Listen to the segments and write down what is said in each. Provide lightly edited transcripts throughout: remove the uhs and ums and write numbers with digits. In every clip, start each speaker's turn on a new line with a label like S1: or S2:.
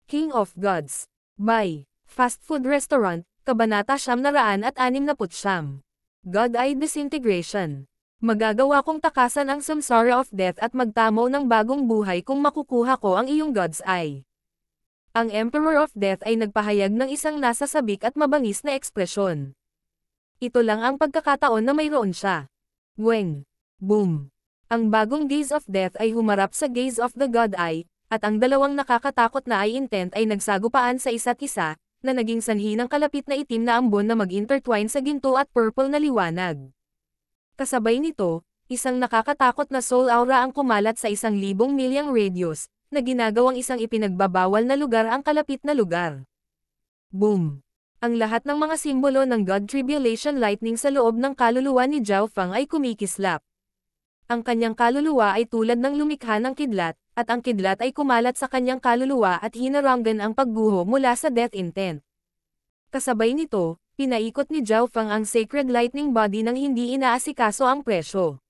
S1: King of Gods. By Fast Food Restaurant, Kabanata 969. God-Eye Disintegration. Magagawa kong takasan ang samsara of death at magtamo ng bagong buhay kung makukuha ko ang iyong God's Eye. Ang Emperor of Death ay nagpahayag ng isang nasasabik at mabangis na ekspresyon. Ito lang ang pagkakataon na mayroon siya. Weng. Boom. Ang bagong gaze of death ay humarap sa gaze of the God Eye, at ang dalawang nakakatakot na eye intent ay nagsagupaan sa isa't isa, na naging sanhi ng kalapit na itim na ambon na mag-intertwine sa ginto at purple na liwanag. Kasabay nito, isang nakakatakot na soul aura ang kumalat sa 1,000 milyang radius, na ginagawang isang ipinagbabawal na lugar ang kalapit na lugar. Boom! Ang lahat ng mga simbolo ng God Tribulation Lightning sa loob ng kaluluwa ni Zhao Feng ay kumikislap. Ang kanyang kaluluwa ay tulad ng lumikha ng kidlat, at ang kidlat ay kumalat sa kanyang kaluluwa at hinaranggan ang pagguho mula sa death intent. Kasabay nito, pinaikot ni Zhao Feng ang Sacred Lightning Body nang hindi inaasikaso ang presyo.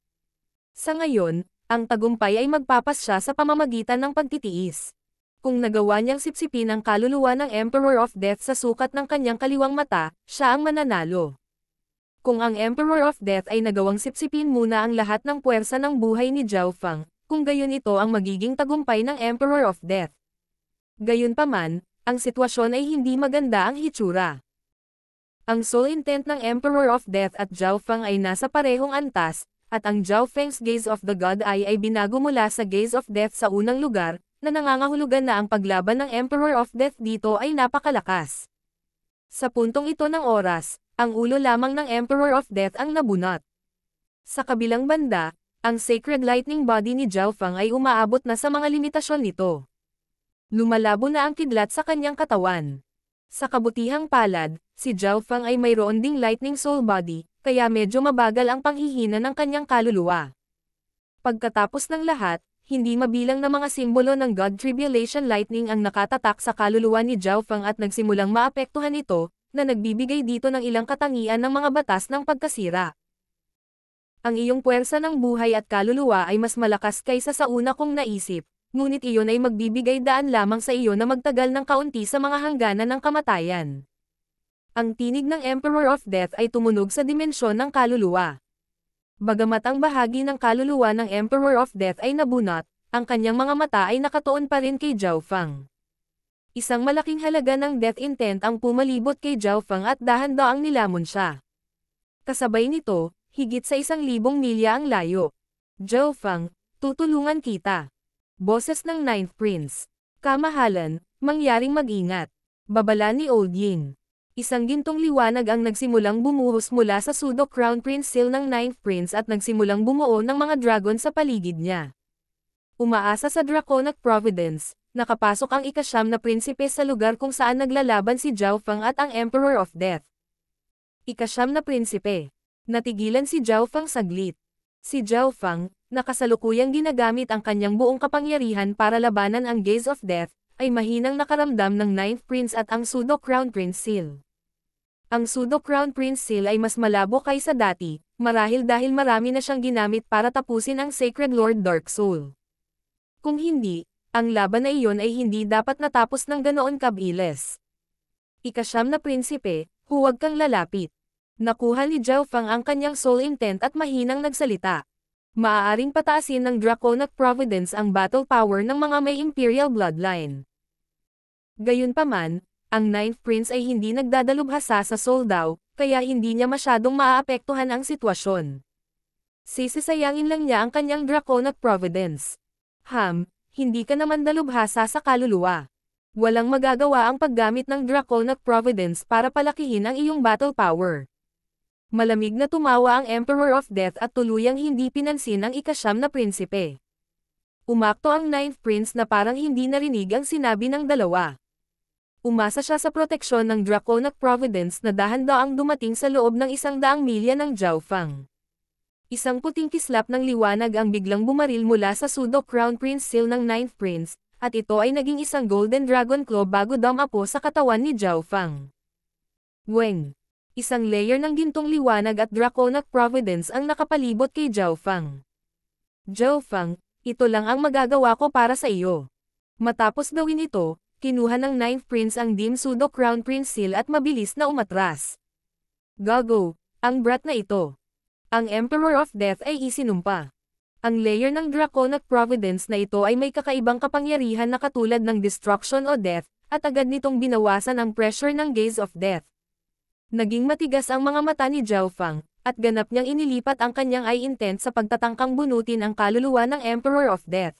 S1: Sa ngayon, ang tagumpay ay magpapasya sa pamamagitan ng pagtitiis. Kung nagawa niyang sipsipin ang kaluluwa ng Emperor of Death sa sukat ng kanyang kaliwang mata, siya ang mananalo. Kung ang Emperor of Death ay nagawang sipsipin muna ang lahat ng puwersa ng buhay ni Zhao Feng, kung gayon ito ang magiging tagumpay ng Emperor of Death. Gayunpaman, ang sitwasyon ay hindi maganda ang hitsura. Ang soul intent ng Emperor of Death at Zhao Feng ay nasa parehong antas, at ang Zhao Feng's gaze of the God Eye ay binago mula sa gaze of death sa unang lugar, na nangangahulugan na ang paglaban ng Emperor of Death dito ay napakalakas. Sa puntong ito ng oras, ang ulo lamang ng Emperor of Death ang nabunot. Sa kabilang banda, ang Sacred Lightning Body ni Zhao Feng ay umaabot na sa mga limitasyon nito. Lumalabo na ang kidlat sa kanyang katawan. Sa kabutihang palad, si Zhao Feng ay mayroon ding Lightning Soul Body, kaya medyo mabagal ang panghihina ng kanyang kaluluwa. Pagkatapos ng lahat, hindi mabilang na mga simbolo ng God Tribulation Lightning ang nakatatak sa kaluluwa ni Zhao Feng at nagsimulang maapektuhan ito, na nagbibigay dito ng ilang katangian ng mga batas ng pagkasira. Ang iyong puwersa ng buhay at kaluluwa ay mas malakas kaysa sa una kong naisip, ngunit iyon ay magbibigay daan lamang sa iyo na magtagal ng kaunti sa mga hangganan ng kamatayan. Ang tinig ng Emperor of Death ay tumunog sa dimensyon ng kaluluwa. Bagamat ang bahagi ng kaluluwa ng Emperor of Death ay nabunot, ang kanyang mga mata ay nakatuon pa rin kay Zhao Feng. Isang malaking halaga ng death intent ang pumalibot kay Zhao Feng at dahan-daang nilamon siya. Kasabay nito, higit sa 1,000 milya ang layo. Zhao Feng, tutulungan kita. Boses ng Ninth Prince. Kamahalan, mangyaring mag-ingat. Babala ni Old Yin. Isang gintong liwanag ang nagsimulang bumuhos mula sa pseudo Crown Prince Seal ng Ninth Prince at nagsimulang bumuo ng mga dragon sa paligid niya. Umaasa sa Draconic Providence, nakapasok ang ika-9 na prinsipe sa lugar kung saan naglalaban si Zhao Feng at ang Emperor of Death. Ika-9 na prinsipe. Natigilan si Zhao Feng saglit. Si Zhao Feng, na kasalukuyang ginagamit ang kanyang buong kapangyarihan para labanan ang Gaze of Death, ay mahinang nakaramdam ng Ninth Prince at ang Pseudo Crown Prince Seal. Ang Pseudo Crown Prince Seal ay mas malabo kaysa dati, marahil dahil marami na siyang ginamit para tapusin ang Sacred Lord Dark Soul. Kung hindi, ang laban na iyon ay hindi dapat natapos ng ganoon kabilis. Ika-9 na prinsipe, huwag kang lalapit. Nakuha ni Zhao Feng ang kanyang soul intent at mahinang nagsalita. Maaaring pataasin ng Draconic Providence ang battle power ng mga may Imperial Bloodline. Gayunpaman, ang Ninth Prince ay hindi nagdadalubhasa sa soul daw, kaya hindi niya masyadong maaapektuhan ang sitwasyon. Sisisayangin lang niya ang kanyang Draconic Providence. Hindi ka naman dalubhasa sa kaluluwa. Walang magagawa ang paggamit ng Draconic Providence para palakihin ang iyong battle power. Malamig na tumawa ang Emperor of Death at tuluyang hindi pinansin ang ika-9 na prinsipe. Umakto ang Ninth Prince na parang hindi narinig ang sinabi ng dalawa. Umasa siya sa proteksyon ng Draconic Providence na dahan-daang dumating sa loob ng 100 milya ng Zhao Feng. Isang puting kislap ng liwanag ang biglang bumaril mula sa Pseudo Crown Prince Seal ng Ninth Prince, at ito ay naging isang Golden Dragon Claw bago dumapo sa katawan ni Zhao Feng. Weng! Isang layer ng gintong liwanag at Draconic Providence ang nakapalibot kay Zhao Feng. Zhao Feng, ito lang ang magagawa ko para sa iyo. Matapos gawin ito, kinuha ng Ninth Prince ang Dim Pseudo Crown Prince Seal at mabilis na umatras. Gago, ang brat na ito. Ang Emperor of Death ay isinumpa. Ang layer ng Draconic Providence na ito ay may kakaibang kapangyarihan na katulad ng Destruction o Death, at agad nitong binawasan ang pressure ng Gaze of Death. Naging matigas ang mga mata ni Zhao Fang, at ganap niyang inilipat ang kanyang eye intent sa pagtatangkang bunutin ang kaluluwa ng Emperor of Death.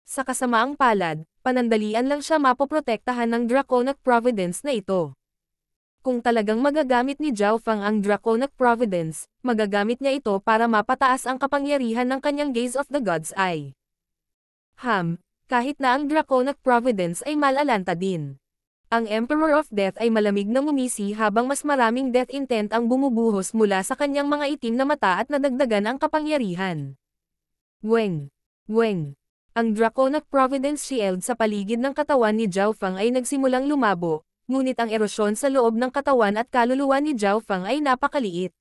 S1: Sa kasamaang palad, panandalian lang siya mapoprotektahan ng Draconic Providence na ito. Kung talagang magagamit ni Zhao Fang ang Draconic Providence, magagamit niya ito para mapataas ang kapangyarihan ng kanyang Gaze of the God's Eye. Kahit na ang Draconic Providence ay malalanta din. Ang Emperor of Death ay malamig na ngumisi habang mas maraming death intent ang bumubuhos mula sa kanyang mga itim na mata at nadagdagan ang kapangyarihan. Weng! Weng! Ang Draconic Providence Shield sa paligid ng katawan ni Zhao Fang ay nagsimulang lumabo, ngunit ang erosyon sa loob ng katawan at kaluluwa ni Zhao Fang ay napakaliit.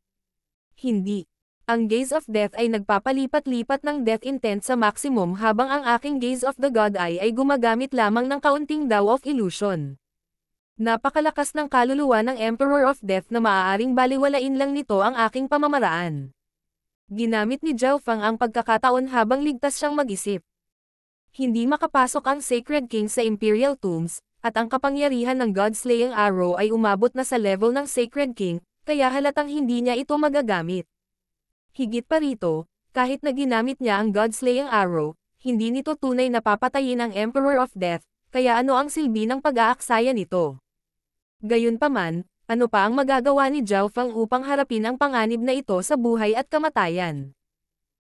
S1: Hindi. Ang Gaze of Death ay nagpapalipat-lipat ng death intent sa maximum habang ang aking Gaze of the God Eye ay gumagamit lamang ng kaunting daw of illusion. Napakalakas ng kaluluwa ng Emperor of Death na maaaring baliwalain lang nito ang aking pamamaraan. Ginamit ni Zhao Fang ang pagkakataon habang ligtas siyang mag-isip. Hindi makapasok ang Sacred King sa Imperial Tombs, at ang kapangyarihan ng God-slaying arrow ay umabot na sa level ng Sacred King, kaya halatang hindi niya ito magagamit. Higit pa rito, kahit na ginamit niya ang God-slaying arrow, hindi nito tunay na papatayin ang Emperor of Death, kaya ano ang silbi ng pag-aaksaya nito? Gayunpaman, ano pa ang magagawa ni Zhao Fang upang harapin ang panganib na ito sa buhay at kamatayan?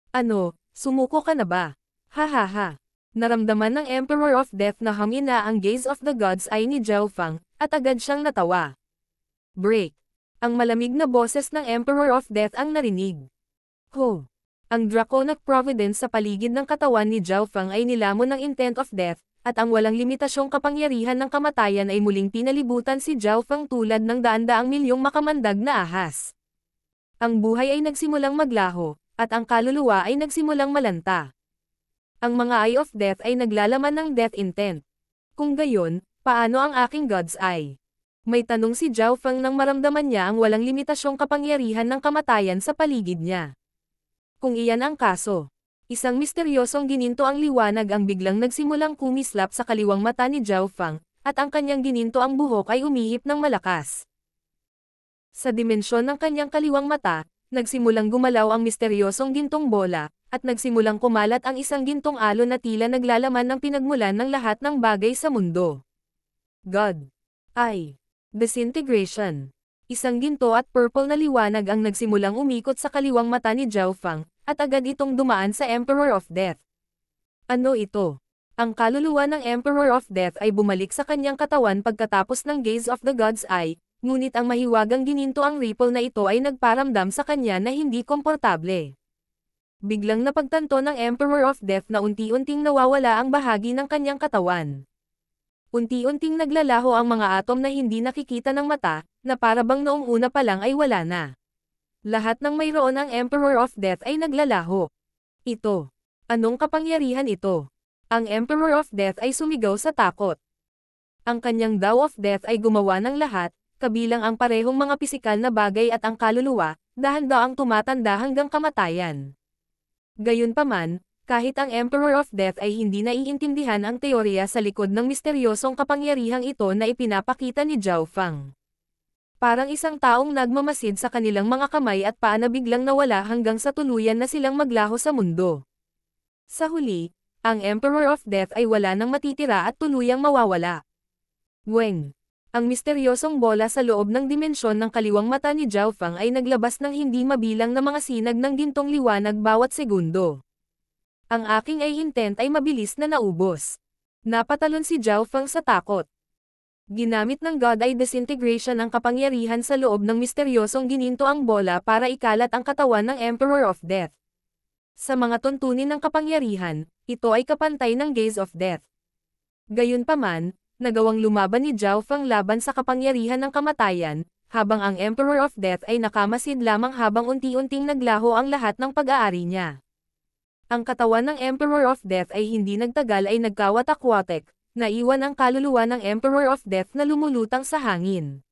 S1: Ano, sumuko ka na ba? Hahaha. Naramdaman ng Emperor of Death na humina ang Gaze of the God's Eye ni Zhao Fang, at agad siyang natawa. Break. Ang malamig na boses ng Emperor of Death ang narinig. Ho! Ang Draconic Providence sa paligid ng katawan ni Zhao Fang ay nilamon ng Intent of Death, at ang walang limitasyong kapangyarihan ng kamatayan ay muling pinalibutan si Zhao Fang tulad ng daan-daang milyong makamandag na ahas. Ang buhay ay nagsimulang maglaho, at ang kaluluwa ay nagsimulang malanta. Ang mga Eye of Death ay naglalaman ng death intent. Kung gayon, paano ang aking God's Eye? May tanong si Zhao Fang nang maramdaman niya ang walang limitasyong kapangyarihan ng kamatayan sa paligid niya. Kung iyan ang kaso, isang misteryosong gininto ang liwanag ang biglang nagsimulang kumislap sa kaliwang mata ni Zhao Fang, at ang kanyang gininto ang buhok ay umihip ng malakas. Sa dimensyon ng kanyang kaliwang mata, nagsimulang gumalaw ang misteryosong gintong bola, at nagsimulang kumalat ang isang gintong alon na tila naglalaman ng pinagmulan ng lahat ng bagay sa mundo. God. Eye. Disintegration. Isang ginto at purple na liwanag ang nagsimulang umikot sa kaliwang mata ni Zhao Fang, at agad itong dumaan sa Emperor of Death. Ano ito? Ang kaluluwa ng Emperor of Death ay bumalik sa kanyang katawan pagkatapos ng Gaze of the God's Eye, ngunit ang mahiwagang gininto ang ripple na ito ay nagparamdam sa kanya na hindi komportable. Biglang napagtanto ng Emperor of Death na unti-unting nawawala ang bahagi ng kanyang katawan. Unti-unting naglalaho ang mga atom na hindi nakikita ng mata, na para bang noong una pa lang ay wala na. Lahat ng mayroon ang Emperor of Death ay naglalaho. Ito. Anong kapangyarihan ito? Ang Emperor of Death ay sumigaw sa takot. Ang kanyang Tao of Death ay gumawa ng lahat, kabilang ang parehong mga pisikal na bagay at ang kaluluwa, dahan-daang tumatanda hanggang kamatayan. Gayunpaman, kahit ang Emperor of Death ay hindi naiintindihan ang teorya sa likod ng misteryosong kapangyarihang ito na ipinapakita ni Zhao Fang. Parang isang taong nagmamasid sa kanilang mga kamay at paa na biglang nawala hanggang sa tuluyan na silang maglaho sa mundo. Sa huli, ang Emperor of Death ay wala nang matitira at tuluyang mawawala. Weng. Ang misteryosong bola sa loob ng dimensyon ng kaliwang mata ni Zhao Fang ay naglabas ng hindi mabilang na mga sinag ng gintong liwanag bawat segundo. Ang aking eye intent ay mabilis na naubos. Napatalon si Zhao Fang sa takot. Ginamit ng God Eye Disintegration ang kapangyarihan sa loob ng misteryosong gininto ang bola para ikalat ang katawan ng Emperor of Death. Sa mga tuntunin ng kapangyarihan, ito ay kapantay ng Gaze of Death. Gayunpaman, nagawang lumaban ni Zhao Fang laban sa kapangyarihan ng kamatayan, habang ang Emperor of Death ay nakamasid lamang habang unti-unting naglaho ang lahat ng pag-aari niya. Ang katawan ng Emperor of Death ay hindi nagtagal ay nagkawatak-watek, naiwan ang kaluluwa ng Emperor of Death na lumulutang sa hangin.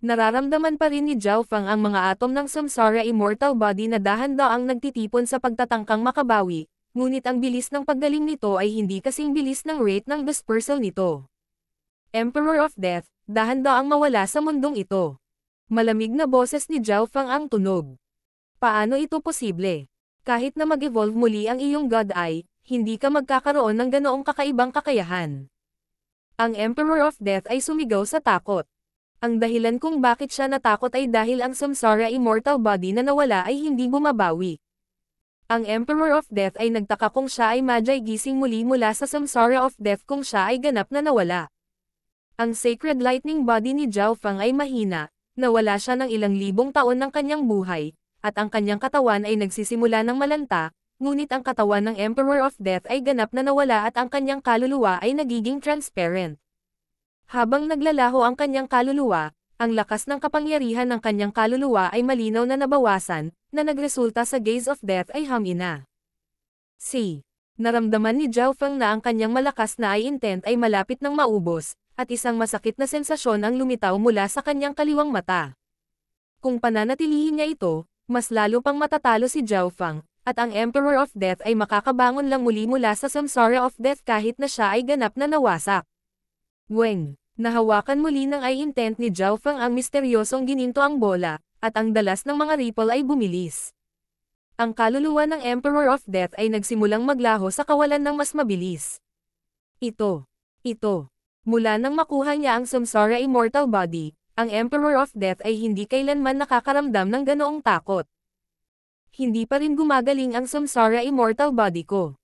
S1: Nararamdaman pa rin ni Zhao Feng ang mga atom ng Samsara Immortal Body na dahan-daang nagtitipon sa pagtatangkang makabawi, ngunit ang bilis ng paggaling nito ay hindi kasing bilis ng rate ng dispersal nito. Emperor of Death, dahan-daang mawala sa mundong ito. Malamig na boses ni Zhao Feng ang tunog. Paano ito posible? Kahit na mag-evolve muli ang iyong God Eye, hindi ka magkakaroon ng ganoong kakaibang kakayahan. Ang Emperor of Death ay sumigaw sa takot. Ang dahilan kung bakit siya natakot ay dahil ang Samsara Immortal Body na nawala ay hindi bumabawi. Ang Emperor of Death ay nagtaka kung siya ay madyay gising muli mula sa Samsara of Death kung siya ay ganap na nawala. Ang Sacred Lightning Body ni Zhao Feng ay mahina, nawala siya ng ilang libong taon ng kanyang buhay, at ang kanyang katawan ay nagsisimula ng malanta, ngunit ang katawan ng Emperor of Death ay ganap na nawala at ang kanyang kaluluwa ay nagiging transparent. Habang naglalaho ang kanyang kaluluwa, ang lakas ng kapangyarihan ng kanyang kaluluwa ay malinaw na nabawasan, na nagresulta sa gaze of death ay hamina. Naramdaman ni Zhao Feng na ang kanyang malakas na eye intent ay malapit ng maubos, at isang masakit na sensasyon ang lumitaw mula sa kanyang kaliwang mata. Kung pananatilihin niya ito, mas lalo pang matatalo si Zhao Feng, at ang Emperor of Death ay makakabangon lang muli mula sa Samsara of Death kahit na siya ay ganap na nawasak. Nahawakan muli ng eye intent ni Zhao Feng ang misteryosong gininto ang bola, at ang dalas ng mga ripple ay bumilis. Ang kaluluwa ng Emperor of Death ay nagsimulang maglaho sa kawalan ng mas mabilis. Ito. Mula nang makuha niya ang Samsara Immortal Body, ang Emperor of Death ay hindi kailanman nakakaramdam ng ganoong takot. Hindi pa rin gumagaling ang Samsara Immortal Body ko.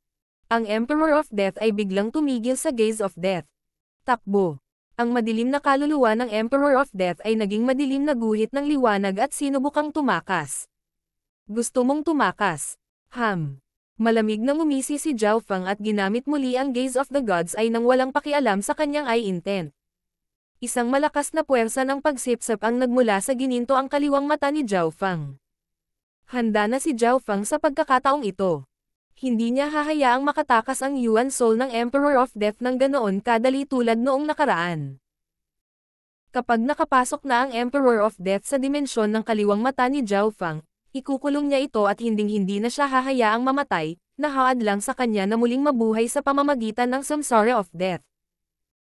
S1: Ang Emperor of Death ay biglang tumigil sa gaze of death. Takbo. Ang madilim na kaluluwa ng Emperor of Death ay naging madilim na guhit ng liwanag at sinubukang tumakas. Gusto mong tumakas? Malamig na ngumisi si Zhao Feng at ginamit muli ang gaze of the gods ay nang walang pakialam sa kanyang eye intent. Isang malakas na puwersa ng pagsipsip ang nagmula sa gininto ang kaliwang mata ni Zhao Feng. Handa na si Zhao Feng sa pagkakataong ito. Hindi niya hahayaang makatakas ang Yuan Soul ng Emperor of Death ng ganoon kadali tulad noong nakaraan. Kapag nakapasok na ang Emperor of Death sa dimensyon ng kaliwang mata ni Zhao Feng, ikukulong niya ito at hinding-hindi na siya hahayaang mamatay, nahaad lang sa kanya na muling mabuhay sa pamamagitan ng Samsara of Death.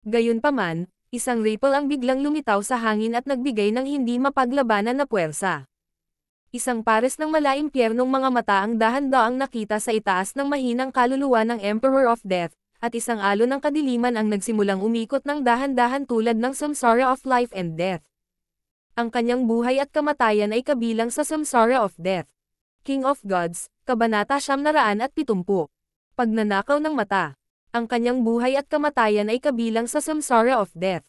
S1: Gayunpaman, isang ripple ang biglang lumitaw sa hangin at nagbigay ng hindi mapaglabanan na puwersa. Isang pares ng malaimpyernong mga mata ang dahan-daang nakita sa itaas ng mahinang kaluluwa ng Emperor of Death, at isang alon ng kadiliman ang nagsimulang umikot ng dahan-dahan tulad ng Samsara of Life and Death. Ang kanyang buhay at kamatayan ay kabilang sa Samsara of Death. King of Gods, Kabanata 970. Pagnanakaw ng mata. Ang kanyang buhay at kamatayan ay kabilang sa Samsara of Death.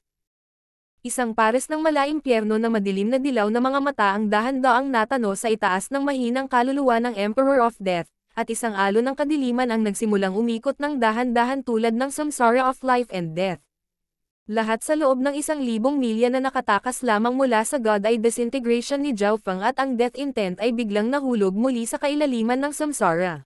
S1: Isang pares ng malaimpyerno na madilim na dilaw na mga mata ang dahan-daang natano sa itaas ng mahinang kaluluwa ng Emperor of Death, at isang alon ng kadiliman ang nagsimulang umikot ng dahan-dahan tulad ng Samsara of Life and Death. Lahat sa loob ng 1,000 milya na nakatakas lamang mula sa God Eye disintegration ni Zhao Feng at ang death intent ay biglang nahulog muli sa kailaliman ng Samsara.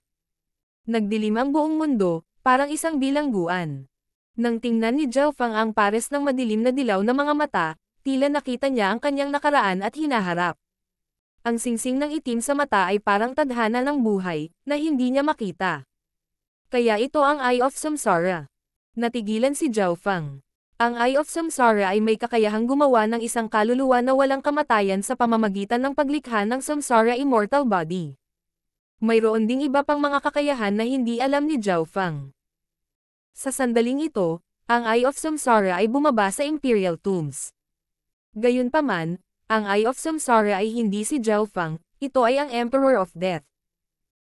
S1: Nagdilim ang buong mundo, parang isang bilangguan. Nang tingnan ni Zhao Feng ang pares ng madilim na dilaw na mga mata, tila nakita niya ang kanyang nakaraan at hinaharap. Ang singsing ng itim sa mata ay parang tadhana ng buhay, na hindi niya makita. Kaya ito ang Eye of Samsara. Natigilan si Zhao Feng. Ang Eye of Samsara ay may kakayahang gumawa ng isang kaluluwa na walang kamatayan sa pamamagitan ng paglikha ng Samsara Immortal Body. Mayroon ding iba pang mga kakayahan na hindi alam ni Zhao Feng. Sa sandaling ito, ang Eye of Samsara ay bumaba sa Imperial Tombs. Gayunpaman, ang Eye of Samsara ay hindi si Zhao Feng, ito ay ang Emperor of Death.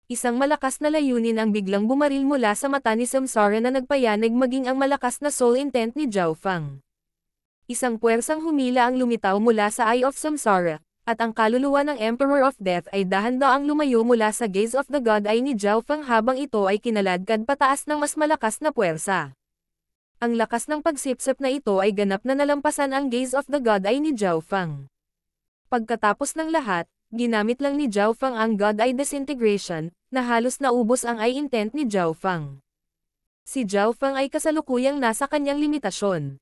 S1: Isang malakas na layunin ang biglang bumaril mula sa mata ni Samsara na nagpayanig maging ang malakas na soul intent ni Zhao Feng. Isang puwersang humila ang lumitaw mula sa Eye of Samsara, at ang kaluluwa ng Emperor of Death ay dahan-daang lumayo mula sa gaze of the God Eye ni Zhao Feng habang ito ay kinaladkad pataas ng mas malakas na puwersa. Ang lakas ng pagsipsip na ito ay ganap na nalampasan ang gaze of the God Eye ni Zhao Feng. Pagkatapos ng lahat, ginamit lang ni Zhao Feng ang God Eye disintegration, na halos naubos ang eye intent ni Zhao Feng. Si Zhao Feng ay kasalukuyang nasa kanyang limitasyon.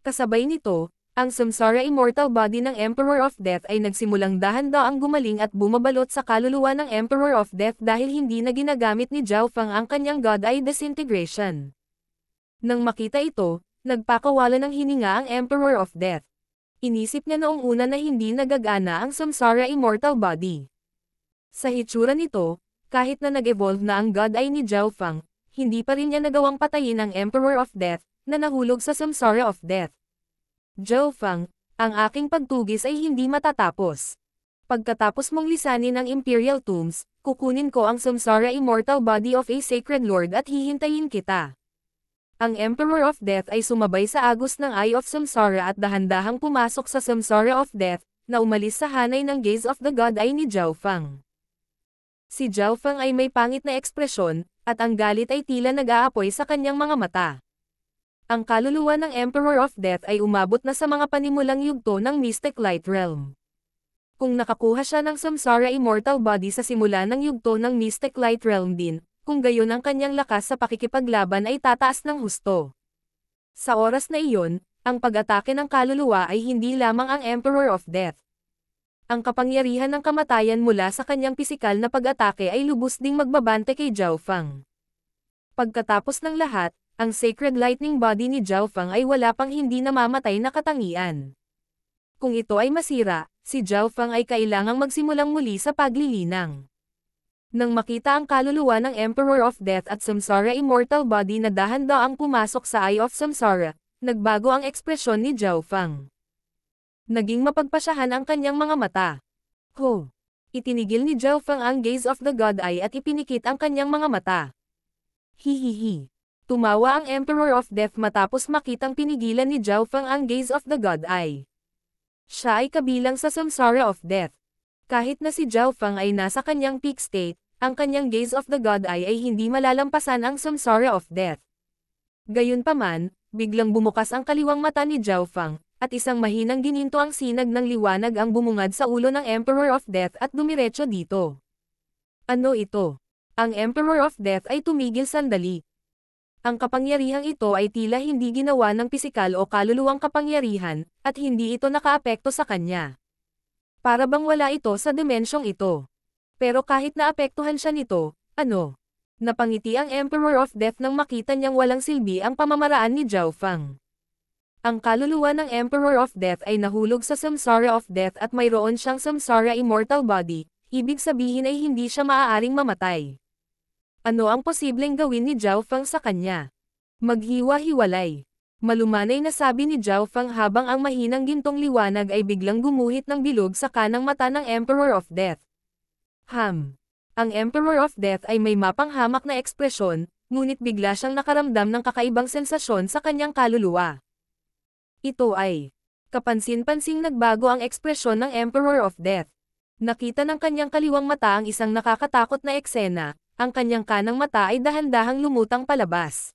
S1: Kasabay nito, ang samsara immortal body ng Emperor of Death ay nagsimulang dahan-daang gumaling at bumabalot sa kaluluwa ng Emperor of Death dahil hindi na ginagamit ni Zhao Feng ang kanyang God Eye disintegration. Nang makita ito, nagpakawala ng hininga ang Emperor of Death. Inisip niya noong una na hindi nagagana ang samsara immortal body. Sa hitsura nito, kahit na nag-evolve na ang God Eye ni Zhao Feng, hindi pa rin niya nagawang patayin ang Emperor of Death, na nahulog sa samsara of death. Zhao Feng, ang aking pagtugis ay hindi matatapos. Pagkatapos mong lisanin ang Imperial Tombs, kukunin ko ang samsara immortal body of a sacred lord at hihintayin kita. Ang Emperor of Death ay sumabay sa agos ng Eye of Samsara at dahan-dahang pumasok sa samsara of death, na umalis sa hanay ng gaze of the God Eye ni Zhao Feng. Si Zhao Feng ay may pangit na ekspresyon, at ang galit ay tila nag-aapoy sa kanyang mga mata. Ang kaluluwa ng Emperor of Death ay umabot na sa mga panimulang yugto ng Mystic Light Realm. Kung nakakuha siya ng samsara immortal body sa simula ng yugto ng Mystic Light Realm din, kung gayon ang kanyang lakas sa pakikipaglaban ay tataas ng husto. Sa oras na iyon, ang pag-atake ng kaluluwa ay hindi lamang ang Emperor of Death. Ang kapangyarihan ng kamatayan mula sa kanyang pisikal na pag-atake ay lubos ding magbabante kay Zhao Feng. Pagkatapos ng lahat, ang Sacred Lightning Body ni Zhao Feng ay wala pang hindi namamatay na katangian. Kung ito ay masira, si Zhao Feng ay kailangang magsimulang muli sa paglilinang. Nang makita ang kaluluwa ng Emperor of Death at Samsara Immortal Body na dahan-daang pumasok sa Eye of Samsara, nagbago ang ekspresyon ni Zhao Feng. Naging mapagpasyahan ang kanyang mga mata. Itinigil ni Zhao Feng ang gaze of the God Eye at ipinikit ang kanyang mga mata. Hihihi. Tumawa ang Emperor of Death matapos makitang pinigilan ni Zhao Feng ang gaze of the God Eye. Siya ay kabilang sa samsara of death. Kahit na si Zhao Feng ay nasa kanyang peak state, ang kanyang gaze of the God Eye ay hindi malalampasan ang samsara of death. Gayunpaman, biglang bumukas ang kaliwang mata ni Zhao Feng, at isang mahinang gininto ang sinag ng liwanag ang bumungad sa ulo ng Emperor of Death at dumiretso dito. Ano ito? Ang Emperor of Death ay tumigil sandali. Ang kapangyarihang ito ay tila hindi ginawa ng pisikal o kaluluwang kapangyarihan, at hindi ito nakaapekto sa kanya. Para bang wala ito sa dimensyong ito. Pero kahit naapektuhan siya nito, napangiti ang Emperor of Death nang makita niyang walang silbi ang pamamaraan ni Zhao Feng. Ang kaluluwa ng Emperor of Death ay nahulog sa samsara of death at mayroon siyang samsara immortal body, ibig sabihin ay hindi siya maaaring mamatay. Ano ang posibleng gawin ni Zhao Feng sa kanya? Maghiwa-hiwalay. Malumanay na sabi ni Zhao Feng habang ang mahinang gintong liwanag ay biglang gumuhit ng bilog sa kanang mata ng Emperor of Death. Ang Emperor of Death ay may mapanghamak na ekspresyon, ngunit bigla siyang nakaramdam ng kakaibang sensasyon sa kanyang kaluluwa. Ito ay kapansin-pansing nagbago ang ekspresyon ng Emperor of Death. Nakita ng kanyang kaliwang mata ang isang nakakatakot na eksena. Ang kanyang kanang mata ay dahan-dahang lumutang palabas.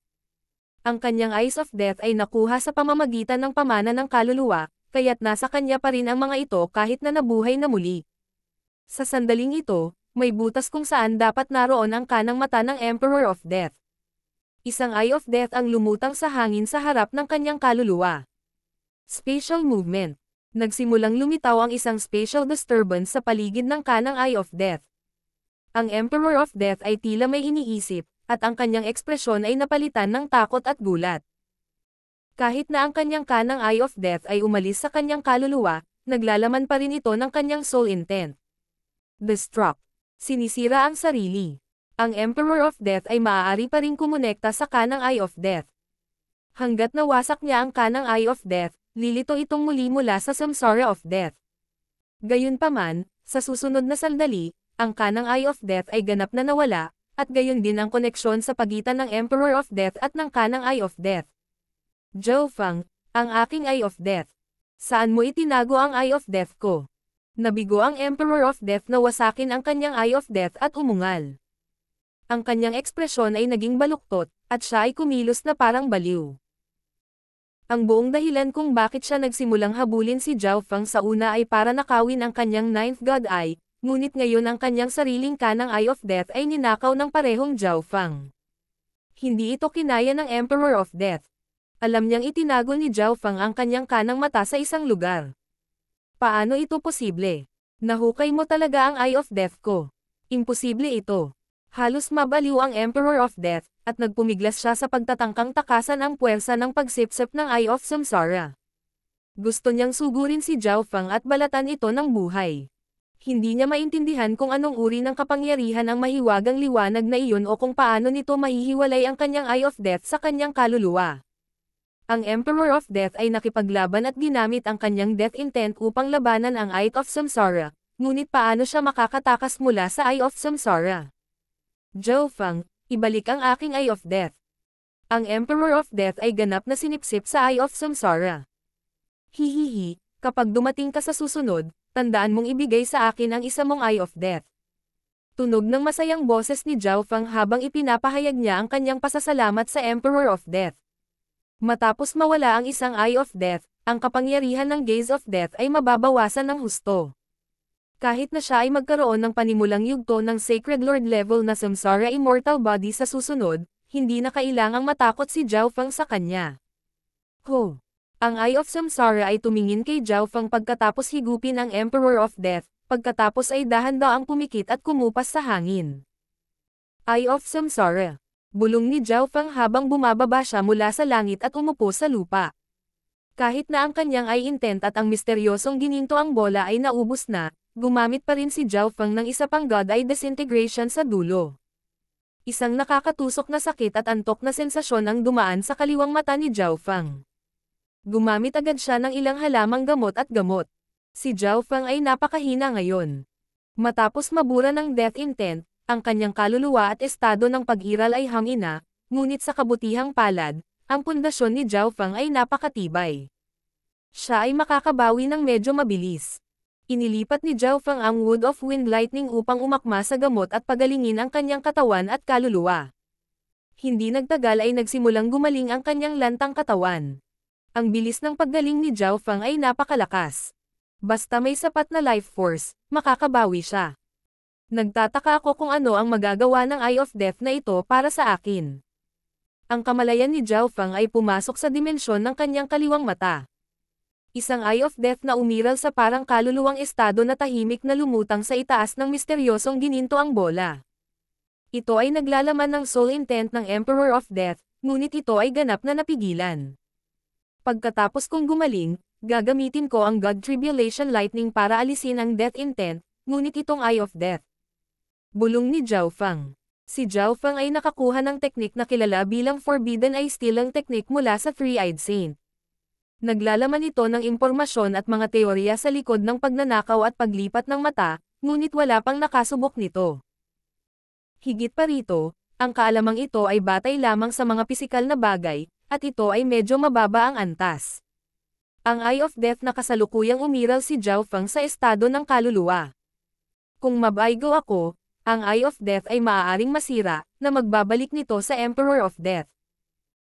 S1: Ang kanyang eyes of death ay nakuha sa pamamagitan ng pamana ng kaluluwa, kaya't nasa kanya pa rin ang mga ito kahit na nabuhay na muli. Sa sandaling ito, may butas kung saan dapat naroon ang kanang mata ng Emperor of Death. Isang eye of death ang lumutang sa hangin sa harap ng kanyang kaluluwa. Spatial movement. Nagsimulang lumitaw ang isang spatial disturbance sa paligid ng kanang eye of death. Ang Emperor of Death ay tila may iniisip, at ang kanyang ekspresyon ay napalitan ng takot at gulat. Kahit na ang kanyang kanang Eye of Death ay umalis sa kanyang kaluluwa, naglalaman pa rin ito ng kanyang soul intent. Destruct. Sinisira ang sarili. Ang Emperor of Death ay maaari pa rin kumonekta sa kanang Eye of Death. Hanggat nawasak niya ang kanang Eye of Death, lilito itong muli mula sa samsara of death. Gayunpaman, sa susunod na sandali, ang kanang Eye of Death ay ganap na nawala, at gayon din ang koneksyon sa pagitan ng Emperor of Death at ng kanang Eye of Death. Zhao Feng, ang aking Eye of Death. Saan mo itinago ang Eye of Death ko? Nabigo ang Emperor of Death na wasakin ang kanyang Eye of Death at umungal. Ang kanyang ekspresyon ay naging baluktot, at siya ay kumilos na parang baliw. Ang buong dahilan kung bakit siya nagsimulang habulin si Zhao Feng sa una ay para nakawin ang kanyang Ninth God Eye, ngunit ngayon ang kanyang sariling kanang Eye of Death ay ninakaw ng parehong Zhao Feng. Hindi ito kinaya ng Emperor of Death. Alam niyang itinago ni Zhao Feng ang kanyang kanang mata sa isang lugar. Paano ito posible? Nahukay mo talaga ang Eye of Death ko. Imposible ito. Halos mabaliw ang Emperor of Death, at nagpumiglas siya sa pagtatangkang takasan ang puwersa ng pagsipsip ng Eye of Samsara. Gusto niyang sugurin si Zhao Feng at balatan ito ng buhay. Hindi niya maintindihan kung anong uri ng kapangyarihan ang mahiwagang liwanag na iyon o kung paano nito mahihiwalay ang kanyang Eye of Death sa kanyang kaluluwa. Ang Emperor of Death ay nakipaglaban at ginamit ang kanyang death intent upang labanan ang Eye of Samsara, ngunit paano siya makakatakas mula sa Eye of Samsara? Zhao Feng, ibalik ang aking Eye of Death. Ang Emperor of Death ay ganap na sinipsip sa Eye of Samsara. Hihihi, kapag dumating ka sa susunod, tandaan mong ibigay sa akin ang isa mong Eye of Death. Tunog ng masayang boses ni Zhao Feng habang ipinapahayag niya ang kanyang pasasalamat sa Emperor of Death. Matapos mawala ang isang Eye of Death, ang kapangyarihan ng Gaze of Death ay mababawasan ng husto. Kahit na siya ay magkaroon ng panimulang yugto ng Sacred Lord level na Samsara Immortal Body sa susunod, hindi na kailangang matakot si Zhao Feng sa kanya. Ho! Ang Eye of Samsara ay tumingin kay Zhao Feng pagkatapos higupin ang Emperor of Death, pagkatapos ay dahan-daang pumikit at kumupas sa hangin. Eye of Samsara. Bulong ni Zhao Feng habang bumababa siya mula sa langit at umupo sa lupa. Kahit na ang kanyang eye intent at ang misteryosong gininto ang bola ay naubos na, gumamit pa rin si Zhao Feng ng isa pang God Eye Disintegration sa dulo. Isang nakakatusok na sakit at antok na sensasyon ang dumaan sa kaliwang mata ni Zhao Feng. Gumamit agad siya ng ilang halamang gamot at gamot. Si Zhao Feng ay napakahina ngayon. Matapos mabura ng death intent, ang kanyang kaluluwa at estado ng pag-iral ay hangina, ngunit sa kabutihang palad, ang pundasyon ni Zhao Feng ay napakatibay. Siya ay makakabawi ng medyo mabilis. Inilipat ni Zhao Feng ang Wood of Wind Lightning upang umakma sa gamot at pagalingin ang kanyang katawan at kaluluwa. Hindi nagtagal ay nagsimulang gumaling ang kanyang lantang katawan. Ang bilis ng paggaling ni Zhao Feng ay napakalakas. Basta may sapat na life force, makakabawi siya. Nagtataka ako kung ano ang magagawa ng Eye of Death na ito para sa akin. Ang kamalayan ni Zhao Feng ay pumasok sa dimensyon ng kanyang kaliwang mata. Isang Eye of Death na umiral sa parang kaluluwang estado na tahimik na lumutang sa itaas ng misteryosong gininto ang bola. Ito ay naglalaman ng soul intent ng Emperor of Death, ngunit ito ay ganap na napigilan. Pagkatapos kong gumaling, gagamitin ko ang God Tribulation Lightning para alisin ang death intent, ngunit itong Eye of Death. Bulong ni Zhao Feng. Si Zhao Feng ay nakakuha ng teknik na kilala bilang Forbidden Eye Stealing Technique mula sa Three-Eyed Saint. Naglalaman ito ng impormasyon at mga teorya sa likod ng pagnanakaw at paglipat ng mata, ngunit wala pang nakasubok nito. Higit pa rito, ang kaalamang ito ay batay lamang sa mga pisikal na bagay, at ito ay medyo mababa ang antas. Ang Eye of Death na kasalukuyang umiral si Zhao Feng sa estado ng kaluluwa. Kung mabaigo ako, ang Eye of Death ay maaaring masira, na magbabalik nito sa Emperor of Death.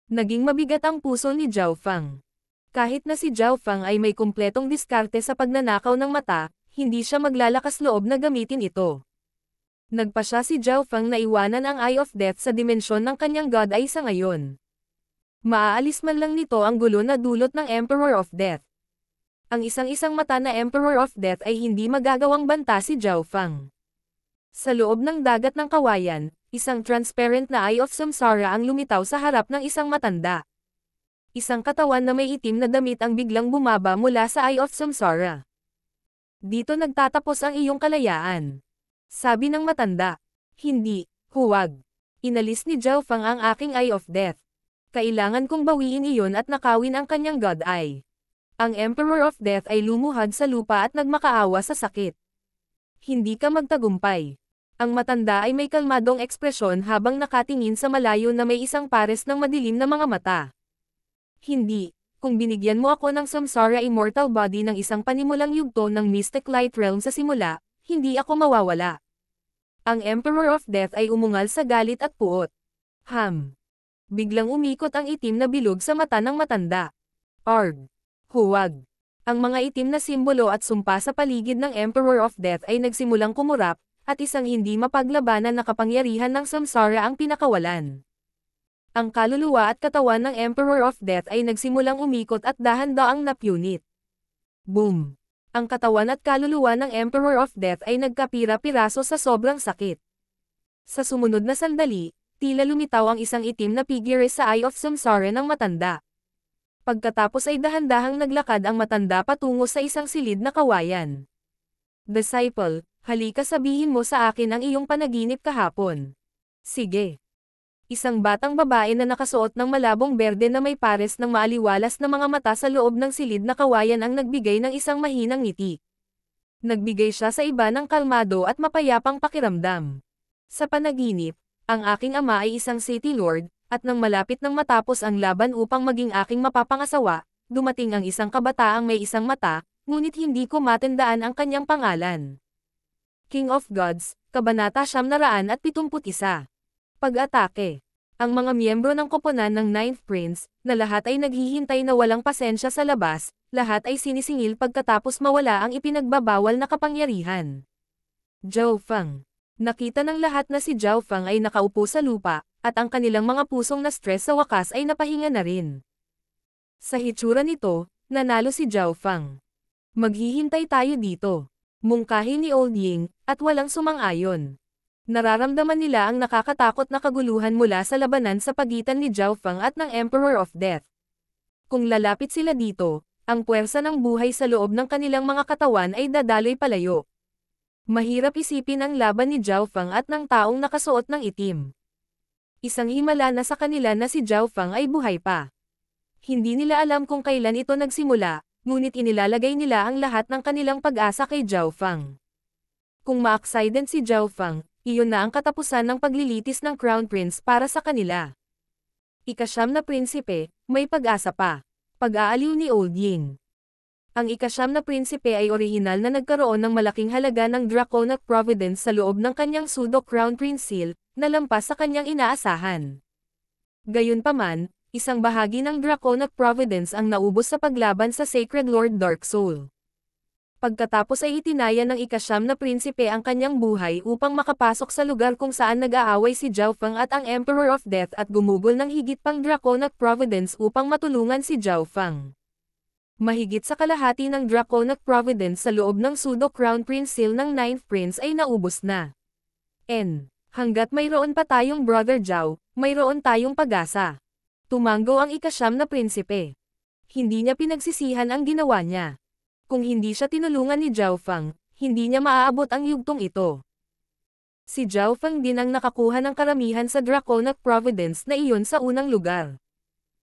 S1: Naging mabigat ang puso ni Zhao Feng. Kahit na si Zhao Feng ay may kumpletong diskarte sa pagnanakaw ng mata, hindi siya maglalakas loob na gamitin ito. Nagpa siya si Zhao Feng na iwanan ang Eye of Death sa dimensyon ng kanyang God Eye sa ngayon. Maaalis man lang nito ang gulo na dulot ng Emperor of Death. Ang isang-isang mata na Emperor of Death ay hindi magagawang banta si Zhao Feng. Sa loob ng dagat ng kawayan, isang transparent na Eye of Samsara ang lumitaw sa harap ng isang matanda. Isang katawan na may itim na damit ang biglang bumaba mula sa Eye of Samsara. Dito nagtatapos ang iyong kalayaan. Sabi ng matanda. Hindi, huwag. Inalis ni Zhao Feng ang aking Eye of Death. Kailangan kong bawiin iyon at nakawin ang kanyang God Eye. Ang Emperor of Death ay lumuhad sa lupa at nagmakaawa sa sakit. Hindi ka magtagumpay. Ang matanda ay may kalmadong ekspresyon habang nakatingin sa malayo na may isang pares ng madilim na mga mata. Hindi, kung binigyan mo ako ng Samsara Immortal Body ng isang panimulang yugto ng Mystic Light Realm sa simula, hindi ako mawawala. Ang Emperor of Death ay umungal sa galit at puot. Biglang umikot ang itim na bilog sa mata ng matanda. Arg! Huwag! Ang mga itim na simbolo at sumpa sa paligid ng Emperor of Death ay nagsimulang kumurap, at isang hindi mapaglabanan na kapangyarihan ng Samsara ang pinakawalan. Ang kaluluwa at katawan ng Emperor of Death ay nagsimulang umikot at dahan-daang napunit. Boom! Ang katawan at kaluluwa ng Emperor of Death ay nagkapira-piraso sa sobrang sakit. Sa sumunod na sandali, tila lumitaw ang isang itim na figure sa Eye of Samsara ng matanda. Pagkatapos ay dahan-dahang naglakad ang matanda patungo sa isang silid na kawayan. Disciple, halika sabihin mo sa akin ang iyong panaginip kahapon. Sige. Isang batang babae na nakasuot ng malabong berde na may pares ng maaliwalas na mga mata sa loob ng silid na kawayan ang nagbigay ng isang mahinang ngiti. Nagbigay siya sa iba ng kalmado at mapayapang pakiramdam. Sa panaginip, ang aking ama ay isang city lord, at nang malapit nang matapos ang laban upang maging aking mapapangasawa, dumating ang isang kabataang may isang mata, ngunit hindi ko matandaan ang kanyang pangalan. King of Gods, Kabanata 971. Pag-atake. Ang mga miyembro ng koponan ng Ninth Prince, na lahat ay naghihintay na walang pasensya sa labas, lahat ay sinisingil pagkatapos mawala ang ipinagbabawal na kapangyarihan. Zhao Feng. Nakita ng lahat na si Zhao Feng ay nakaupo sa lupa, at ang kanilang mga pusong na stress sa wakas ay napahinga na rin. Sa hitsura nito, nanalo si Zhao Feng. Maghihintay tayo dito. Mungkahi ni Old Ying, at walang sumang-ayon. Nararamdaman nila ang nakakatakot na kaguluhan mula sa labanan sa pagitan ni Zhao Feng at ng Emperor of Death. Kung lalapit sila dito, ang puwersa ng buhay sa loob ng kanilang mga katawan ay dadaloy palayo. Mahirap isipin ang laban ni Zhao Feng at ng taong nakasuot ng itim. Isang himala na sa kanila na si Zhao Feng ay buhay pa. Hindi nila alam kung kailan ito nagsimula, ngunit inilalagay nila ang lahat ng kanilang pag-asa kay Zhao Feng. Kung ma-accident si Zhao Feng, iyon na ang katapusan ng paglilitis ng Crown Prince para sa kanila. Ika-9 na prinsipe, may pag-asa pa. Pag-aaliw ni Old Ying. Ang ika-9 na prinsipe ay orihinal na nagkaroon ng malaking halaga ng Draconic Providence sa loob ng kanyang pseudo-Crown Prince seal, na lampas sa kanyang inaasahan. Gayunpaman, isang bahagi ng Draconic Providence ang naubos sa paglaban sa Sacred Lord Dark Soul. Pagkatapos ay itinaya ng ika-9 na prinsipe ang kanyang buhay upang makapasok sa lugar kung saan nag-aaway si Zhao Feng at ang Emperor of Death at gumugol ng higit pang Draconic Providence upang matulungan si Zhao Feng. Mahigit sa kalahati ng Draconic Providence sa loob ng pseudo-Crown Prince seal ng Ninth Prince ay naubos na. Hanggat mayroon pa tayong Brother Zhao, mayroon tayong pag-asa. Tumanggo ang ika-9 na prinsipe. Hindi niya pinagsisihan ang ginawa niya. Kung hindi siya tinulungan ni Zhao Feng, hindi niya maaabot ang yugtong ito. Si Zhao Feng din ang nakakuha ng karamihan sa Draconic Providence na iyon sa unang lugar.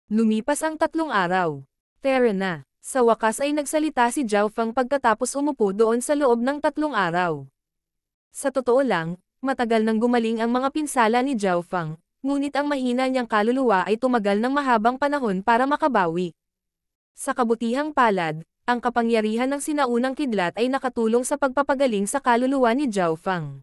S1: Lumipas ang 3 araw. Tara na. Sa wakas ay nagsalita si Zhao Feng pagkatapos umupo doon sa loob ng 3 araw. Sa totoo lang, matagal nang gumaling ang mga pinsala ni Zhao Feng, ngunit ang mahina niyang kaluluwa ay tumagal ng mahabang panahon para makabawi. Sa kabutihang palad, ang kapangyarihan ng sinaunang kidlat ay nakatulong sa pagpapagaling sa kaluluwa ni Zhao Feng.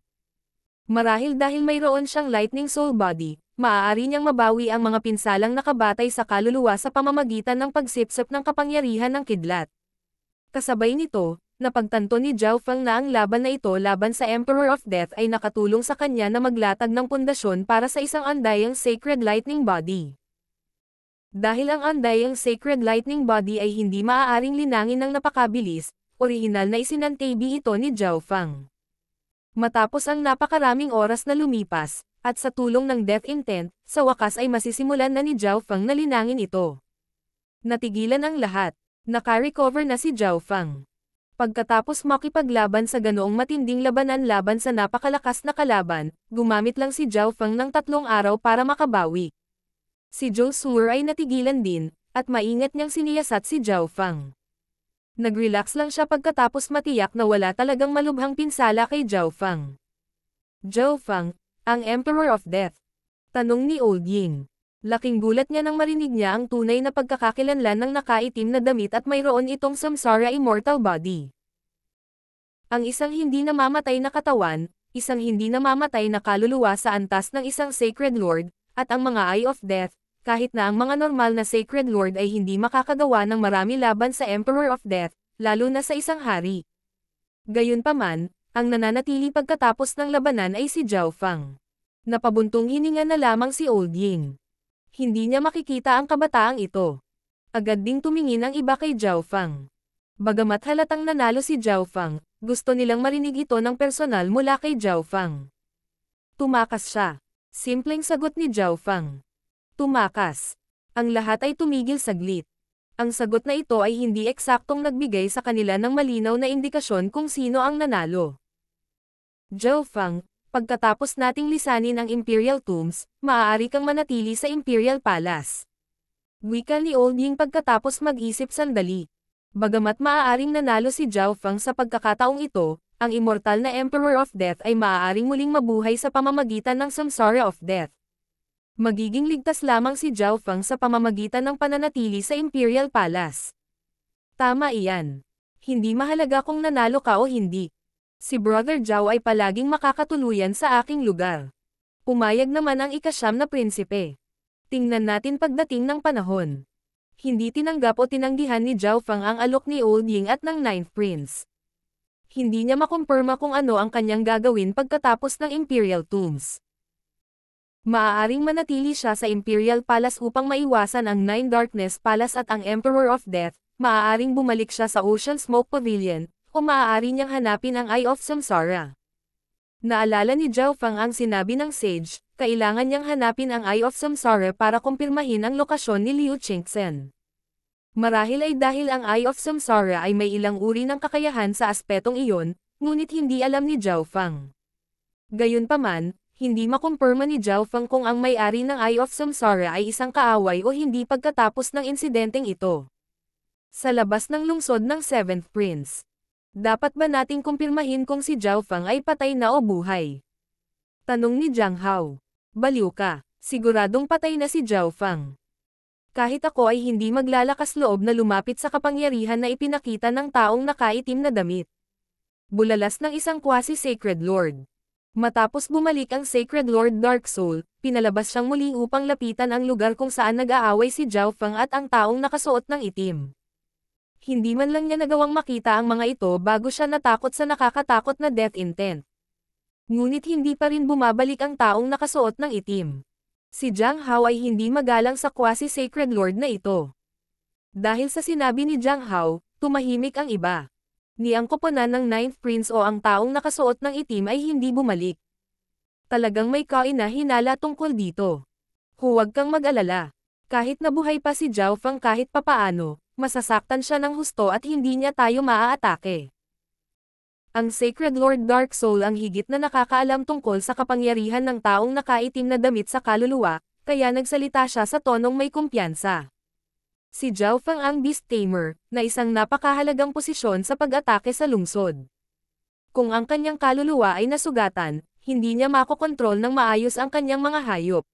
S1: Marahil dahil mayroon siyang lightning soul body, maaari niyang mabawi ang mga pinsalang nakabatay sa kaluluwa sa pamamagitan ng pagsipsip ng kapangyarihan ng kidlat. Kasabay nito, napagtanto ni Zhao Feng na ang laban na ito laban sa Emperor of Death ay nakatulong sa kanya na maglatag ng pundasyon para sa isang andayang sacred lightning body. Dahil ang andayang sacred lightning body ay hindi maaaring linangin ng napakabilis, orihinal na isinantabi ito ni Zhao Feng. Matapos ang napakaraming oras na lumipas, at sa tulong ng Death Intent, sa wakas ay masisimulan na ni Zhao Feng na linangin ito. Natigilan ang lahat. Naka-recover na si Zhao Feng. Pagkatapos makipaglaban sa ganoong matinding labanan laban sa napakalakas na kalaban, gumamit lang si Zhao Feng ng 3 araw para makabawi. Si Zhou Suer ay natigilan din, at maingat niyang siniyasat si Zhao Feng. Nag-relax lang siya pagkatapos matiyak na wala talagang malubhang pinsala kay Zhao Feng. Zhao Feng, ang Emperor of Death. Tanong ni Old Ying. Laking gulat niya nang marinig niya ang tunay na pagkakakilanlan ng nakaitim na damit at mayroon itong Samsara Immortal Body. Ang isang hindi namamatay na katawan, isang hindi namamatay na kaluluwa sa antas ng isang Sacred Lord, at ang mga Eye of Death, kahit na ang mga normal na Sacred Lord ay hindi makakagawa ng marami laban sa Emperor of Death, lalo na sa isang hari. Gayunpaman, ang nananatili pagkatapos ng labanan ay si Zhao Feng. Napabuntong hininga na lamang si Old Ying. Hindi niya makikita ang kabataang ito. Agad ding tumingin ang iba kay Zhao Fang. Bagamat halatang nanalo si Zhao Fang, gusto nilang marinig ito ng personal mula kay Zhao Fang. Tumakas siya. Simpleng sagot ni Zhao Fang. Tumakas. Ang lahat ay tumigil saglit. Ang sagot na ito ay hindi eksaktong nagbigay sa kanila ng malinaw na indikasyon kung sino ang nanalo. Zhao Fang, pagkatapos nating lisanin ang Imperial Tombs, maaari kang manatili sa Imperial Palace. Wika ni Old Ying pagkatapos mag-isip sandali. Bagamat maaaring nanalo si Zhao Fang sa pagkakataong ito, ang immortal na Emperor of Death ay maaaring muling mabuhay sa pamamagitan ng Samsara of Death. Magiging ligtas lamang si Zhao Fang sa pamamagitan ng pananatili sa Imperial Palace. Tama iyan. Hindi mahalaga kung nanalo ka o hindi. Si Brother Zhao ay palaging makakatuluyan sa aking lugar. Pumayag naman ang ika-9 na prinsipe. Tingnan natin pagdating ng panahon. Hindi tinanggap o tinanggihan ni Zhao Fang ang alok ni Old Ying at ng 9th Prince. Hindi niya makumpirma kung ano ang kanyang gagawin pagkatapos ng Imperial Tombs. Maaaring manatili siya sa Imperial Palace upang maiwasan ang Nine Darkness Palace at ang Emperor of Death, maaaring bumalik siya sa Ocean Smoke Pavilion, o maaari niyang hanapin ang Eye of Samsara. Naalala ni Zhao Fang ang sinabi ng sage, kailangan niyang hanapin ang Eye of Samsara para kumpirmahin ang lokasyon ni Liu Qingzhen. Marahil ay dahil ang Eye of Samsara ay may ilang uri ng kakayahan sa aspetong iyon, ngunit hindi alam ni Zhao Fang. Gayunpaman, hindi makumpirma ni Zhao Fang kung ang may-ari ng Eye of Samsara ay isang kaaway o hindi pagkatapos ng insidenteng ito. Sa labas ng lungsod ng 7th Prince. Dapat ba nating kumpirmahin kung si Zhao Fang ay patay na o buhay? Tanong ni Jiang Hao. Baliw ka, siguradong patay na si Zhao Fang. Kahit ako ay hindi maglalakas loob na lumapit sa kapangyarihan na ipinakita ng taong nakaitim na damit. Bulalas ng isang quasi-sacred lord. Matapos bumalik ang Sacred Lord Dark Soul, pinalabas siyang muli upang lapitan ang lugar kung saan nag-aaway si Zhao Fang at ang taong nakasuot ng itim. Hindi man lang niya nagawang makita ang mga ito bago siya natakot sa nakakatakot na death intent. Ngunit hindi pa rin bumabalik ang taong nakasuot ng itim. Si Jiang Hao ay hindi magalang sa quasi-sacred lord na ito. Dahil sa sinabi ni Jiang Hao, tumahimik ang iba. Ni ang koponan ng 9th Prince o ang taong nakasuot ng itim ay hindi bumalik. Talagang may kaina-hinala tungkol dito. Huwag kang mag-alala. Kahit nabuhay pa si Zhao Fang kahit papaano, masasaktan siya ng husto at hindi niya tayo maaatake. Ang Sacred Lord Dark Soul ang higit na nakakaalam tungkol sa kapangyarihan ng taong nakaitim na damit sa kaluluwa, kaya nagsalita siya sa tonong may kumpiyansa. Si Zhao Fang ang Beast Tamer, na isang napakahalagang posisyon sa pag-atake sa lungsod. Kung ang kanyang kaluluwa ay nasugatan, hindi niya makokontrol ng maayos ang kanyang mga hayop.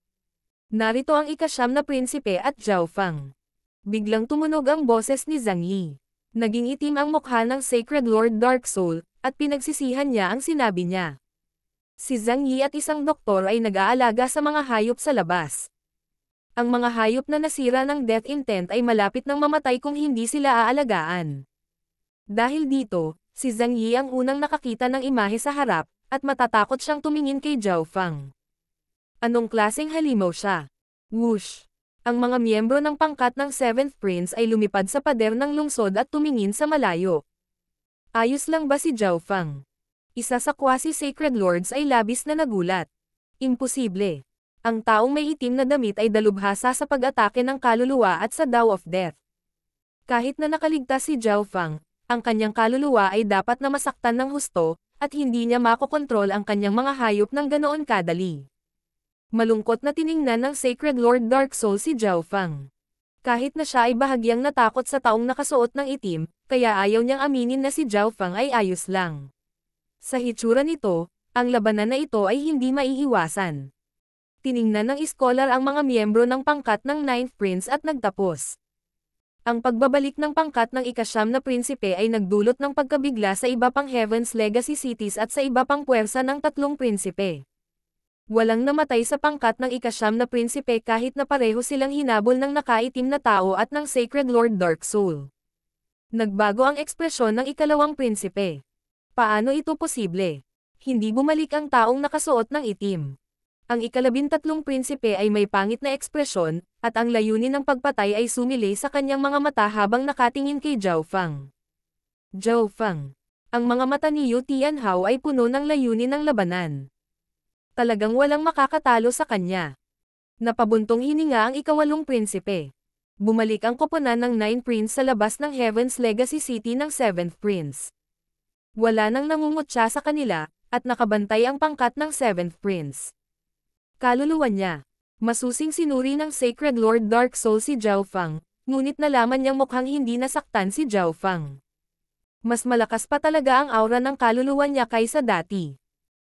S1: Narito ang ika-9 na prinsipe at Zhao Fang. Biglang tumunog ang boses ni Zhang Yi. Naging itim ang mukha ng Sacred Lord Dark Soul, at pinagsisihan niya ang sinabi niya. Si Zhang Yi at isang doktor ay nag-aalaga sa mga hayop sa labas. Ang mga hayop na nasira ng death intent ay malapit nang mamatay kung hindi sila aalagaan. Dahil dito, si Zhang Yi ang unang nakakita ng imahe sa harap, at matatakot siyang tumingin kay Zhao Fang. Anong klaseng halimaw siya? Whoosh! Ang mga miyembro ng pangkat ng 7th Prince ay lumipad sa pader ng lungsod at tumingin sa malayo. Ayos lang ba si Zhao Fang? Isa sa quasi-sacred lords ay labis na nagulat. Imposible. Ang taong may itim na damit ay dalubhasa sa pag-atake ng kaluluwa at sa Dao of Death. Kahit na nakaligtas si Zhao Fang, ang kanyang kaluluwa ay dapat na masaktan ng husto, at hindi niya makokontrol ang kanyang mga hayop ng ganoon kadali. Malungkot na tiningnan ng Sacred Lord Dark Soul si Zhao Fang. Kahit na siya ay bahagyang natakot sa taong nakasuot ng itim, kaya ayaw niyang aminin na si Zhao Fang ay ayos lang. Sa hitsura nito, ang labanan na ito ay hindi maiiwasan. Tiningnan ng iskolar ang mga miyembro ng pangkat ng 9th Prince at nagtapos. Ang pagbabalik ng pangkat ng ika-9 na prinsipe ay nagdulot ng pagkabigla sa iba pang Heaven's Legacy cities at sa iba pang puwersa ng 3 prinsipe. Walang namatay sa pangkat ng ika-9 na prinsipe kahit na pareho silang hinabol ng nakaitim na tao at ng Sacred Lord Dark Soul. Nagbago ang ekspresyon ng ika-2 prinsipe. Paano ito posible? Hindi bumalik ang taong nakasuot ng itim. Ang ikalabintatlong prinsipe ay may pangit na ekspresyon, at ang layunin ng pagpatay ay sumili sa kanyang mga mata habang nakatingin kay Zhao Fang. Zhao Fang. Ang mga mata ni Yu Tianhao ay puno ng layunin ng labanan. Talagang walang makakatalo sa kanya. Napabuntong hininga ang ikawalong prinsipe. Bumalik ang koponan ng 9 Prince sa labas ng Heaven's Legacy City ng 7th Prince. Wala nang nangungutya sa kanila, at nakabantay ang pangkat ng 7th Prince. Kaluluwa niya. Masusing sinuri ng Sacred Lord Dark Soul si Zhao Fang, ngunit nalaman niyang mukhang hindi nasaktan si Zhao Fang. Mas malakas pa talaga ang aura ng kaluluwa niya kaysa dati.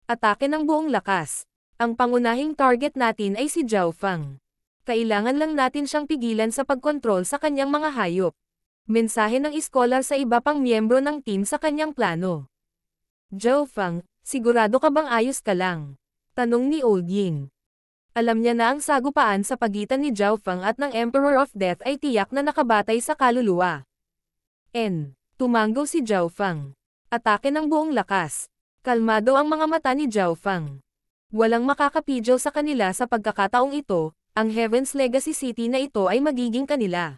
S1: Atake ng buong lakas. Ang pangunahing target natin ay si Zhao Fang. Kailangan lang natin siyang pigilan sa pagkontrol sa kanyang mga hayop. Mensahe ng iskolar sa iba pang miyembro ng team sa kanyang plano. Zhao Fang, sigurado ka bang ayos ka lang? Tanong ni Old Ying. Alam niya na ang sagupaan sa pagitan ni Zhao Fang at ng Emperor of Death ay tiyak na nakabatay sa kaluluwa. Tumango si Zhao Fang. Atake ng buong lakas. Kalmado ang mga mata ni Zhao Fang. Walang makakapidyo sa kanila sa pagkakataong ito, ang Heaven's Legacy City na ito ay magiging kanila.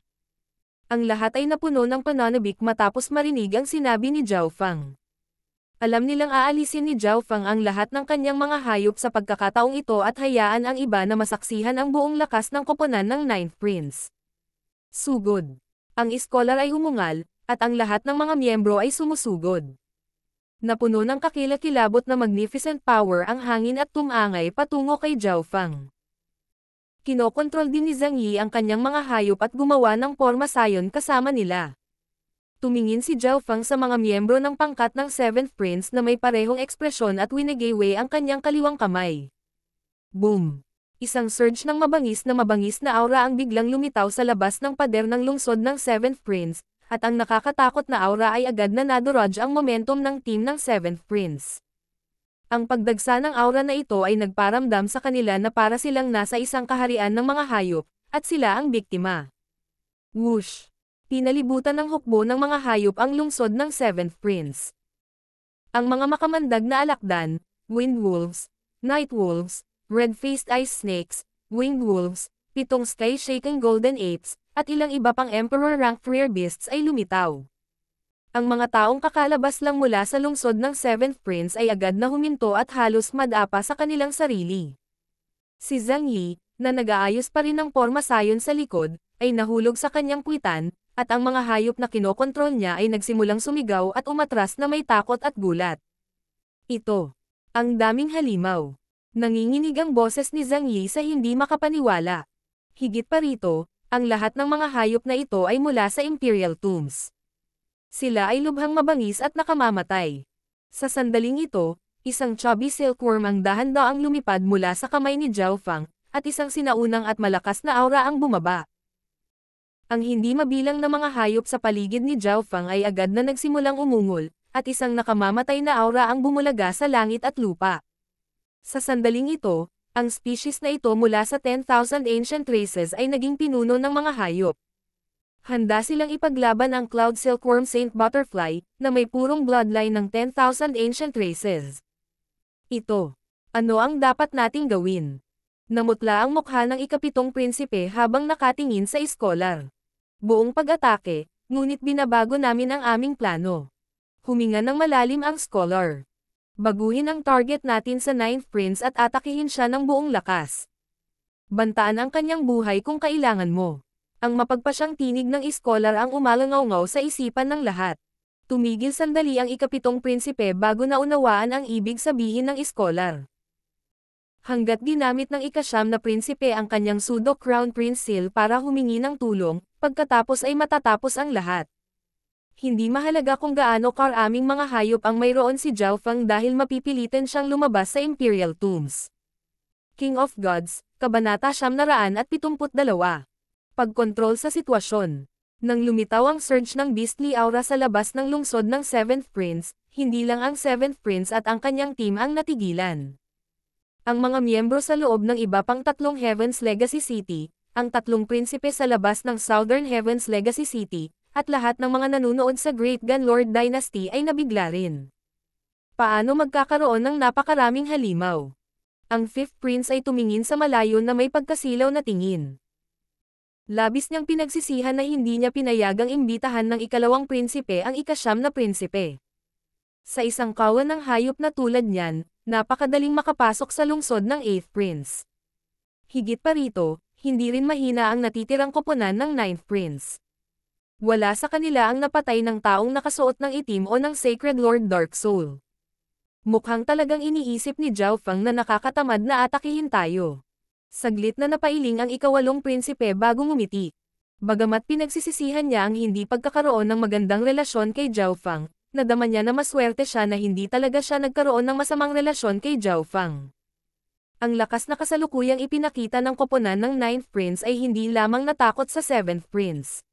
S1: Ang lahat ay napuno ng pananabik matapos marinig ang sinabi ni Zhao Fang. Alam nilang aalisin ni Zhao Fang ang lahat ng kanyang mga hayop sa pagkakataong ito at hayaan ang iba na masaksihan ang buong lakas ng koponan ng 9th Prince. Sugod. Ang iskolar ay umungal, at ang lahat ng mga miyembro ay sumusugod. Napuno ng kakilakilabot na magnificent power ang hangin at tumangay patungo kay Zhao Fang. Kinokontrol din ni Zhang Yi ang kanyang mga hayop at gumawa ng porma sayon kasama nila. Tumingin si Zhao Fang sa mga miyembro ng pangkat ng 7th Prince na may parehong ekspresyon at winigayway ang kanyang kaliwang kamay. Boom! Isang surge ng mabangis na aura ang biglang lumitaw sa labas ng pader ng lungsod ng 7th Prince, at ang nakakatakot na aura ay agad na nadurog ang momentum ng team ng 7th Prince. Ang pagdagsa ng aura na ito ay nagparamdam sa kanila na para silang nasa isang kaharian ng mga hayop, at sila ang biktima. Whoosh! Pinalibutan ng hukbo ng mga hayop ang lungsod ng 7th Prince. Ang mga makamandag na alakdan, Wind Wolves, Night Wolves, Red-Faced Ice Snakes, Winged Wolves, 7 Sky-Shaking Golden Apes, at ilang iba pang Emperor-ranked rare beasts ay lumitaw. Ang mga taong kakalabas lang mula sa lungsod ng 7th Prince ay agad na huminto at halos madapa sa kanilang sarili. Si Zhang Yi, na nag-aayos pa rin ng porma sayon sa likod, ay nahulog sa kanyang puwitan, at ang mga hayop na kinokontrol niya ay nagsimulang sumigaw at umatras na may takot at gulat. Ito. Ang daming halimaw. Nanginginig ang boses ni Zhang Yi sa hindi makapaniwala. Higit pa rito, ang lahat ng mga hayop na ito ay mula sa Imperial Tombs. Sila ay lubhang mabangis at nakamamatay. Sa sandaling ito, isang chubby silkworm ang dahan-daang lumipad mula sa kamay ni Zhao Fang, at isang sinaunang at malakas na aura ang bumaba. Ang hindi mabilang na mga hayop sa paligid ni Zhao Fang ay agad na nagsimulang umungol, at isang nakamamatay na aura ang bumulaga sa langit at lupa. Sa sandaling ito, ang species na ito mula sa 10,000 ancient races ay naging pinuno ng mga hayop. Handa silang ipaglaban ang Cloud Silkworm Saint Butterfly, na may purong bloodline ng 10,000 ancient races. Ito. Ano ang dapat nating gawin? Namutla ang mukha ng ikapitong prinsipe habang nakatingin sa iskolar. Buong pag-atake, ngunit binabago namin ang aming plano. Huminga ng malalim ang scholar. Baguhin ang target natin sa 9th Prince at atakihin siya ng buong lakas. Bantaan ang kanyang buhay kung kailangan mo. Ang mapagpasyang tinig ng iskolar ang umalangaw-ngaw sa isipan ng lahat. Tumigil sandali ang ikapitong prinsipe bago naunawaan ang ibig sabihin ng iskolar. Hanggat ginamit ng ikasyam na prinsipe ang kanyang pseudo Crown Prince seal para humingi ng tulong, pagkatapos ay matatapos ang lahat. Hindi mahalaga kung gaano karaming mga hayop ang mayroon si Zhao Fang dahil mapipilitin siyang lumabas sa Imperial Tombs. King of Gods, Kabanata 972. Pagkontrol sa sitwasyon. Nang lumitaw ang surge ng beastly aura sa labas ng lungsod ng 7th Prince, hindi lang ang 7th Prince at ang kanyang team ang natigilan. Ang mga miyembro sa loob ng iba pang 3 Heaven's Legacy City, ang 3 prinsipe sa labas ng Southern Heaven's Legacy City, at lahat ng mga nanunood sa Great Gun Lord Dynasty ay nabigla rin. Paano magkakaroon ng napakaraming halimaw? Ang fifth prince ay tumingin sa malayo na may pagkasilaw na tingin. Labis niyang pinagsisihan na hindi niya pinayagang imbitahan ng ikalawang prinsipe ang ikasyam na prinsipe. Sa isang kawan ng hayop na tulad niyan, napakadaling makapasok sa lungsod ng 8th prince. Higit pa rito, hindi rin mahina ang natitirang koponan ng 9th prince. Wala sa kanila ang napatay ng taong nakasuot ng itim o ng Sacred Lord Dark Soul. Mukhang talagang iniisip ni Zhao Feng na nakakatamad na atakihin tayo. Saglit na napailing ang ikawalong prinsipe bago ngumiti. Bagamat pinagsisisihan niya ang hindi pagkakaroon ng magandang relasyon kay Zhao Feng, nadama niya na maswerte siya na hindi talaga siya nagkaroon ng masamang relasyon kay Zhao Feng. Ang lakas na kasalukuyang ipinakita ng koponan ng 9th prince ay hindi lamang natakot sa 7th prince.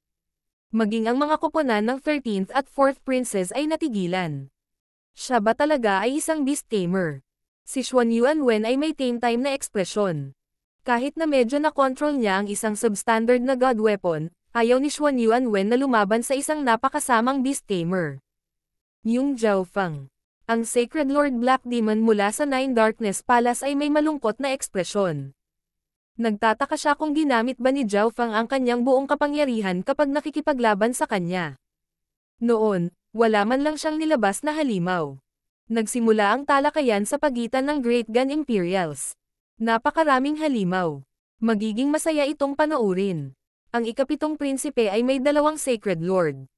S1: Maging ang mga koponan ng 13th at 4th princes ay natigilan. Siya ba talaga ay isang beast tamer? Si Xuan Yuanwen ay may tame time na ekspresyon. Kahit na medyo na-control niya ang isang substandard na god weapon, ayaw ni Xuan Yuanwen na lumaban sa isang napakasamang beast tamer. Yung Zhao Feng. Ang Sacred Lord Black Demon mula sa Nine Darkness Palace ay may malungkot na ekspresyon. Nagtataka siya kung ginamit ba ni Zhao Feng ang kanyang buong kapangyarihan kapag nakikipaglaban sa kanya. Noon, wala man lang siyang nilabas na halimaw. Nagsimula ang talakayan sa pagitan ng Great Gun Imperials. Napakaraming halimaw. Magiging masaya itong panoorin. Ang ikapitong prinsipe ay may dalawang Sacred Lord.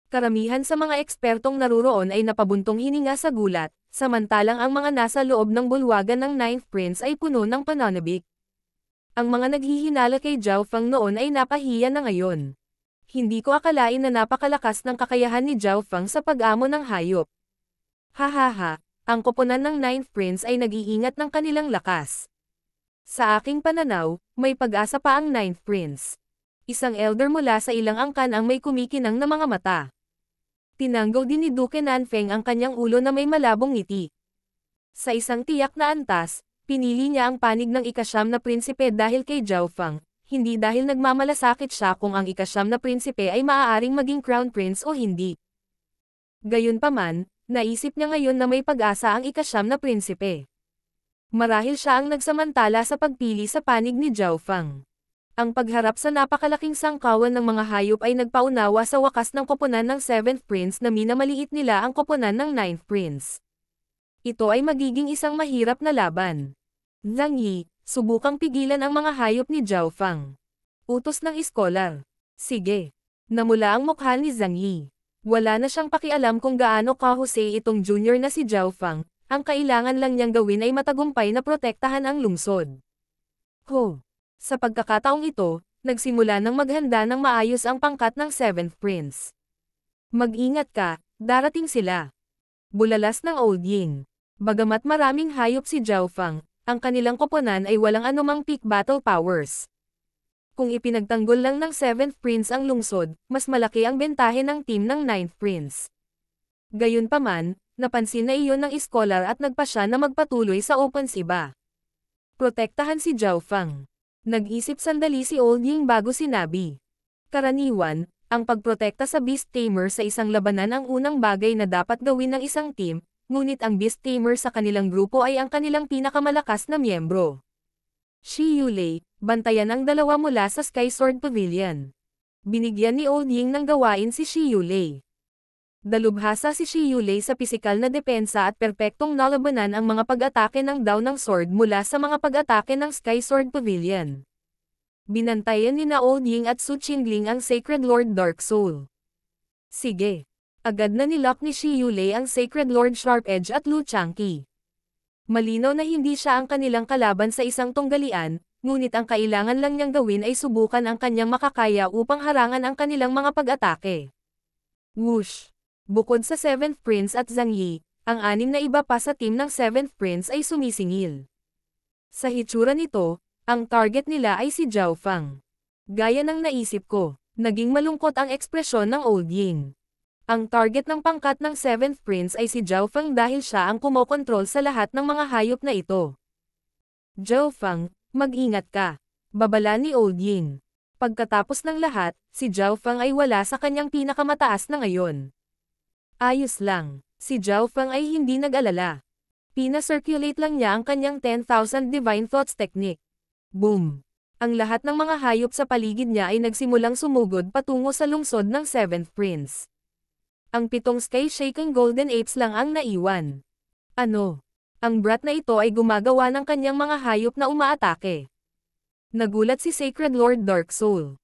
S1: Karamihan sa mga ekspertong naruroon ay napabuntong hininga sa gulat, samantalang ang mga nasa loob ng bulwagan ng 9th prince ay puno ng pananabik. Ang mga naghihinala kay Zhao Feng noon ay napahiya na ngayon. Hindi ko akalain na napakalakas ng kakayahan ni Zhao Feng sa pag-amo ng hayop. Hahaha. Ang koponan ng 9th prince ay nag-iingat ng kanilang lakas. Sa aking pananaw, may pag-asa pa ang 9th prince. Isang elder mula sa ilang angkan ang may kumikinang na mga mata. Tinanggaw din ni Duke Nanfeng ang kanyang ulo na may malabong ngiti. Sa isang tiyak na antas, pinili niya ang panig ng ikasyam na prinsipe dahil kay Zhao Feng, hindi dahil nagmamalasakit siya kung ang ikasyam na prinsipe ay maaaring maging crown prince o hindi. Gayunpaman, naisip niya ngayon na may pag-asa ang ikasyam na prinsipe. Marahil siya ang nagsamantala sa pagpili sa panig ni Zhao Feng. Ang pagharap sa napakalaking sangkawan ng mga hayop ay nagpaunawa sa wakas ng koponan ng 7th prince na minamaliit nila ang koponan ng 9th prince. Ito ay magiging isang mahirap na laban. Zhang Yi, subukang pigilan ang mga hayop ni Zhao Feng. Utos ng iskolar. Sige. Namula ang mukha ni Zhang Yi. Wala na siyang pakialam kung gaano kahusay itong junior na si Zhao Feng, ang kailangan lang niyang gawin ay matagumpay na protektahan ang lungsod. Ho! Sa pagkakataong ito, nagsimula ng maghanda ng maayos ang pangkat ng 7th prince. Mag-ingat ka, darating sila. Bulalas ng Old Ying. Bagamat maraming hayop si Zhao Feng, ang kanilang koponan ay walang anumang peak battle powers. Kung ipinagtanggol lang ng 7th prince ang lungsod, mas malaki ang bentahe ng team ng 9th prince. Gayunpaman, napansin na iyon ng iskolar at nagpasya na magpatuloy sa opensiba. Protektahan si Zhao Feng. Nag-isip sandali si Old Ying bago sinabi. Karaniwan, ang pagprotekta sa Beast Tamer sa isang labanan ang unang bagay na dapat gawin ng isang team, ngunit ang Beast Tamer sa kanilang grupo ay ang kanilang pinakamalakas na miyembro. Shi Yulei, bantayan ang dalawa mula sa Sky Sword Pavilion. Binigyan ni Old Ying ng gawain si Shi Yulei. Dalubhasa si Shi Yulei sa pisikal na depensa at perpektong nalabanan ang mga pag-atake ng Daw ng Sword mula sa mga pag-atake ng Sky Sword Pavilion. Binantayan ni na Old Ying at Su Qingling ang Sacred Lord Dark Soul. Sige. Agad na nilock ni Shi Yulei ang Sacred Lord Sharp Edge at Lu Changqi. Malinaw na hindi siya ang kanilang kalaban sa isang tunggalian, ngunit ang kailangan lang niyang gawin ay subukan ang kanyang makakaya upang harangan ang kanilang mga pag-atake. Whoosh! Bukod sa 7th Prince at Zhang Yi, ang anim na iba pa sa team ng 7th Prince ay sumisingil. Sa hitsura nito, ang target nila ay si Zhao Feng. Gaya ng naisip ko, naging malungkot ang ekspresyon ng Old Ying. Ang target ng pangkat ng 7th Prince ay si Zhao Feng dahil siya ang kumokontrol sa lahat ng mga hayop na ito. Zhao Feng, mag-ingat ka. Babala ni Old Ying. Pagkatapos ng lahat, si Zhao Feng ay wala sa kanyang pinakamataas na ngayon. Ayos lang, si Zhao Feng ay hindi nag-alala. Pina-circulate lang niya ang kanyang 10,000 Divine Thoughts technique. Boom! Ang lahat ng mga hayop sa paligid niya ay nagsimulang sumugod patungo sa lungsod ng 7th Prince. Ang 7 sky-shaking golden apes lang ang naiwan. Ano? Ang brat na ito ay gumagawa ng kanyang mga hayop na umaatake. Nagulat si Sacred Lord Dark Soul.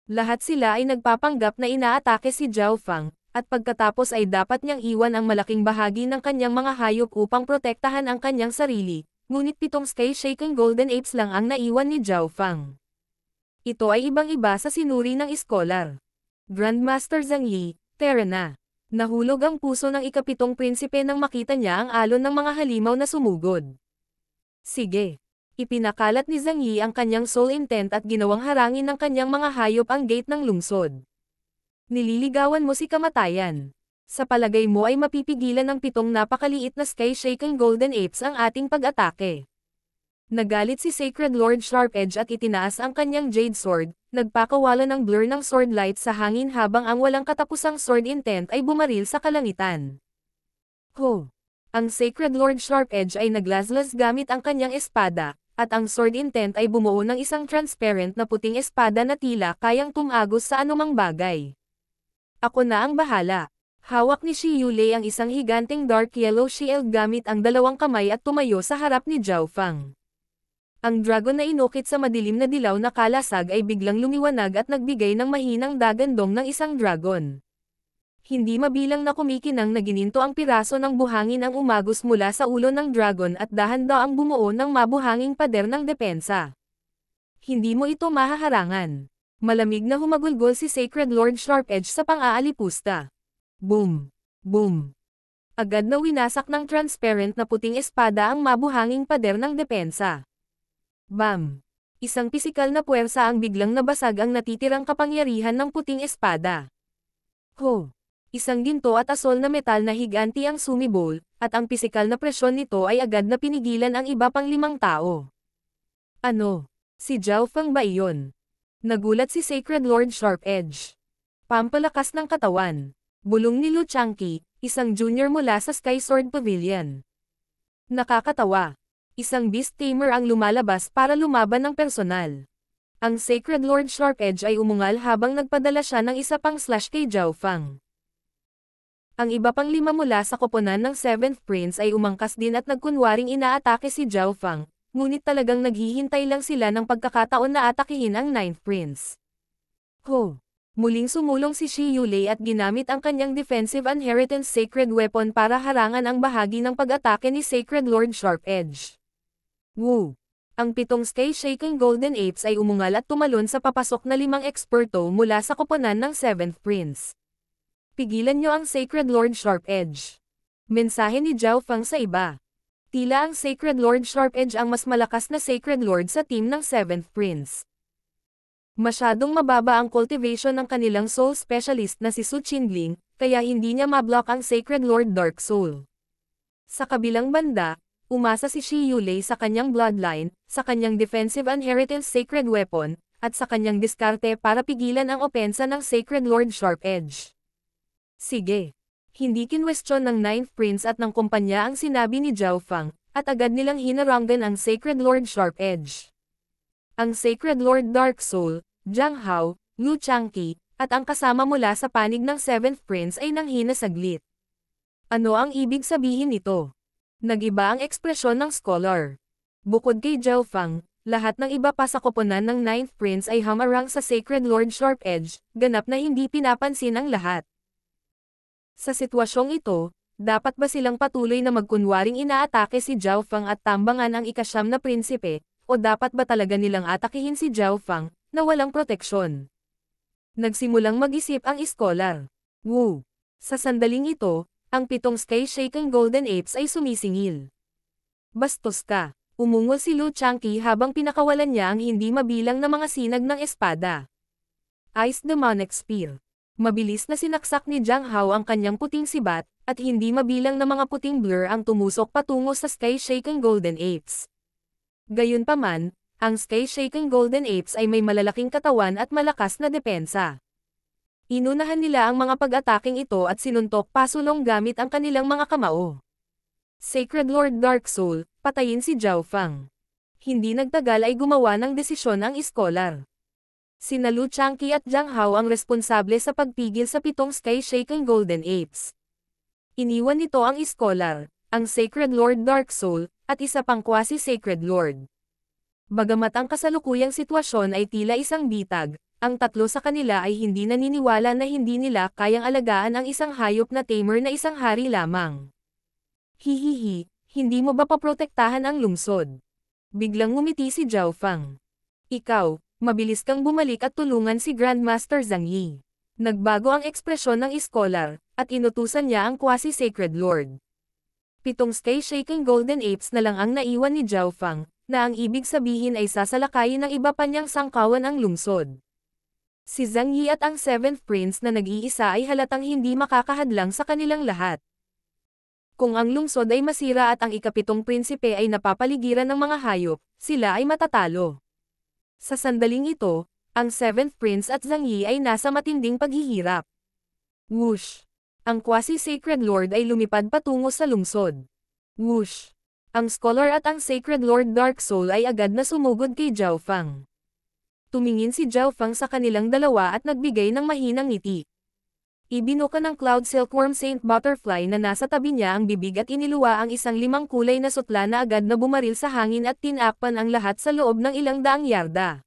S1: Lahat sila ay nagpapanggap na inaatake si Zhao Fang, at pagkatapos ay dapat niyang iwan ang malaking bahagi ng kanyang mga hayop upang protektahan ang kanyang sarili, ngunit 7 sky-shaking golden apes lang ang naiwan ni Zhao Fang. Ito ay ibang-iba sa sinuri ng iskolar. Grandmaster Zhang Yi, tara na. Nahulog ang puso ng ika-7 prinsipe nang makita niya ang alon ng mga halimaw na sumugod. Sige. Ipinakalat ni Zhang Yi ang kanyang soul intent at ginawang harangin ng kanyang mga hayop ang gate ng lungsod. Nililigawan mo si kamatayan. Sa palagay mo ay mapipigilan ng 7 napakaliit na sky-shaking golden apes ang ating pag-atake. Nagalit si Sacred Lord Sharp-Edge at itinaas ang kanyang Jade Sword, nagpakawala ng blur ng sword light sa hangin habang ang walang katapusang sword intent ay bumaril sa kalangitan. Ho! Ang Sacred Lord Sharp-Edge ay naglaslas gamit ang kanyang espada, at ang sword intent ay bumuo ng isang transparent na puting espada na tila kayang tumagos sa anumang bagay. Ako na ang bahala. Hawak ni Shi Yulei ang isang higanting dark yellow shield gamit ang 2 kamay at tumayo sa harap ni Zhao Fang. Ang dragon na inukit sa madilim na dilaw na kalasag ay biglang lumiwanag at nagbigay ng mahinang dagandong ng isang dragon. Hindi mabilang na kumikinang na gininto ang piraso ng buhangin ang umagos mula sa ulo ng dragon at dahan-daang bumuo ng mabuhanging pader ng depensa. Hindi mo ito mahaharangan. Malamig na humagulgol si Sacred Lord Sharp-Edge sa pang-aalipusta. Boom! Boom! Agad na winasak ng transparent na puting espada ang mabuhanging pader ng depensa. Bam! Isang pisikal na puwersa ang biglang nabasag ang natitirang kapangyarihan ng puting espada. Ho! Isang ginto at asol na metal na higanti ang sumibol, at ang pisikal na presyon nito ay agad na pinigilan ang iba pang 5 tao. Ano? Si Zhao Fang ba iyon? Nagulat si Sacred Lord Sharp-Edge. Pampalakas ng katawan. Bulong ni Lu Changqi, isang junior mula sa Sky Sword Pavilion. Nakakatawa. Isang beast tamer ang lumalabas para lumaban ng personal. Ang Sacred Lord Sharp-Edge ay umungal habang nagpadala siya ng isa pang slash kay Zhao Fang. Ang iba pang 5 mula sa koponan ng 7th Prince ay umangkas din at nagkunwaring inaatake si Zhao Fang, ngunit talagang naghihintay lang sila ng pagkakataon na atakihin ang 9th Prince. Ho! Muling sumulong si Shi Yulei at ginamit ang kanyang defensive inheritance sacred weapon para harangan ang bahagi ng pag-atake ni Sacred Lord Sharp-Edge. Woo! Ang 7 sky-shaking golden apes ay umungal at tumalon sa papasok na 5 eksperto mula sa koponan ng 7th Prince. Pigilan niyo ang Sacred Lord Sharp-Edge. Mensahe ni Zhao Fang sa iba. Tila ang Sacred Lord Sharp-Edge ang mas malakas na Sacred Lord sa team ng 7th Prince. Masyadong mababa ang cultivation ng kanilang soul specialist na si Su Qingling, kaya hindi niya mablock ang Sacred Lord Dark Soul. Sa kabilang banda, umasa si Shi Yulei sa kanyang bloodline, sa kanyang defensive inheritance sacred weapon, at sa kanyang diskarte para pigilan ang opensa ng Sacred Lord Sharp-Edge. Sige. Hindi kinwestiyon ng 9th Prince at ng kumpanya ang sinabi ni Zhao Fang, at agad nilang hinaranggan ang Sacred Lord Sharp-Edge. Ang Sacred Lord Dark Soul, Zhang Hao, Lu Changqi, at ang kasama mula sa panig ng 7th Prince ay nanghina saglit. Ano ang ibig sabihin nito? Nag-iba ang ekspresyon ng scholar. Bukod kay Zhao Fang, lahat ng iba pa sa koponan ng 9th Prince ay hamarang sa Sacred Lord Sharp-Edge, ganap na hindi pinapansin ang lahat. Sa sitwasyong ito, dapat ba silang patuloy na magkunwaring inaatake si Zhao Fang at tambangan ang ika-9 na prinsipe, o dapat ba talaga nilang atakihin si Zhao Fang, na walang proteksyon? Nagsimulang mag-isip ang iskolar. Woo! Sa sandaling ito, ang 7 sky-shaking golden apes ay sumisingil. Bastos ka! Umungol si Lu Changqi habang pinakawalan niya ang hindi mabilang na mga sinag ng espada. Ice Demonic Spear. Mabilis na sinaksak ni Zhang Hao ang kanyang puting sibat, at hindi mabilang na mga puting blur ang tumusok patungo sa sky-shaking golden apes. Gayunpaman, ang sky-shaking golden apes ay may malalaking katawan at malakas na depensa. Inunahan nila ang mga pag-ataking ito at sinuntok pasulong gamit ang kanilang mga kamao. Sacred Lord Dark Soul, patayin si Zhao Fang. Hindi nagtagal ay gumawa ng desisyon ang iskolar. Sina Lu Changqi at Jiang Hao ang responsable sa pagpigil sa 7 sky-shaking Golden Apes. Iniwan nito ang iskolar, ang Sacred Lord Dark Soul, at isa pang quasi-sacred Lord. Bagamat ang kasalukuyang sitwasyon ay tila isang bitag, ang tatlo sa kanila ay hindi naniniwala na hindi nila kayang alagaan ang isang hayop na tamer na isang hari lamang. Hihihi, hindi mo ba paprotektahan ang lungsod? Biglang ngumiti si Zhao Fang. Ikaw, mabilis kang bumalik at tulungan si Grandmaster Zhang Yi. Nagbago ang ekspresyon ng iskolar, at inutusan niya ang quasi-sacred lord. 7 sky-shaking golden apes na lang ang naiwan ni Zhao Fang, na ang ibig sabihin ay sasalakayin ng iba pa niyang sangkawan ang lungsod. Si Zhang Yi at ang 7th Prince na nag-iisa ay halatang hindi makakahadlang sa kanilang lahat. Kung ang lungsod ay masira at ang ika-7 prinsipe ay napapaligiran ng mga hayop, sila ay matatalo. Sa sandaling ito, ang 7th Prince at Zhang Yi ay nasa matinding paghihirap. Whoosh! Ang quasi-sacred lord ay lumipad patungo sa lungsod. Whoosh! Ang scholar at ang sacred lord Dark Soul ay agad na sumugod kay Zhao Fang. Tumingin si Zhao Fang sa kanilang dalawa at nagbigay ng mahinang ngiti. Ibinuka ng Cloud Silkworm Saint Butterfly na nasa tabi niya ang bibig at iniluwa ang isang 5 kulay na sutla na agad na bumaril sa hangin at tinakpan ang lahat sa loob ng ilang daang yarda.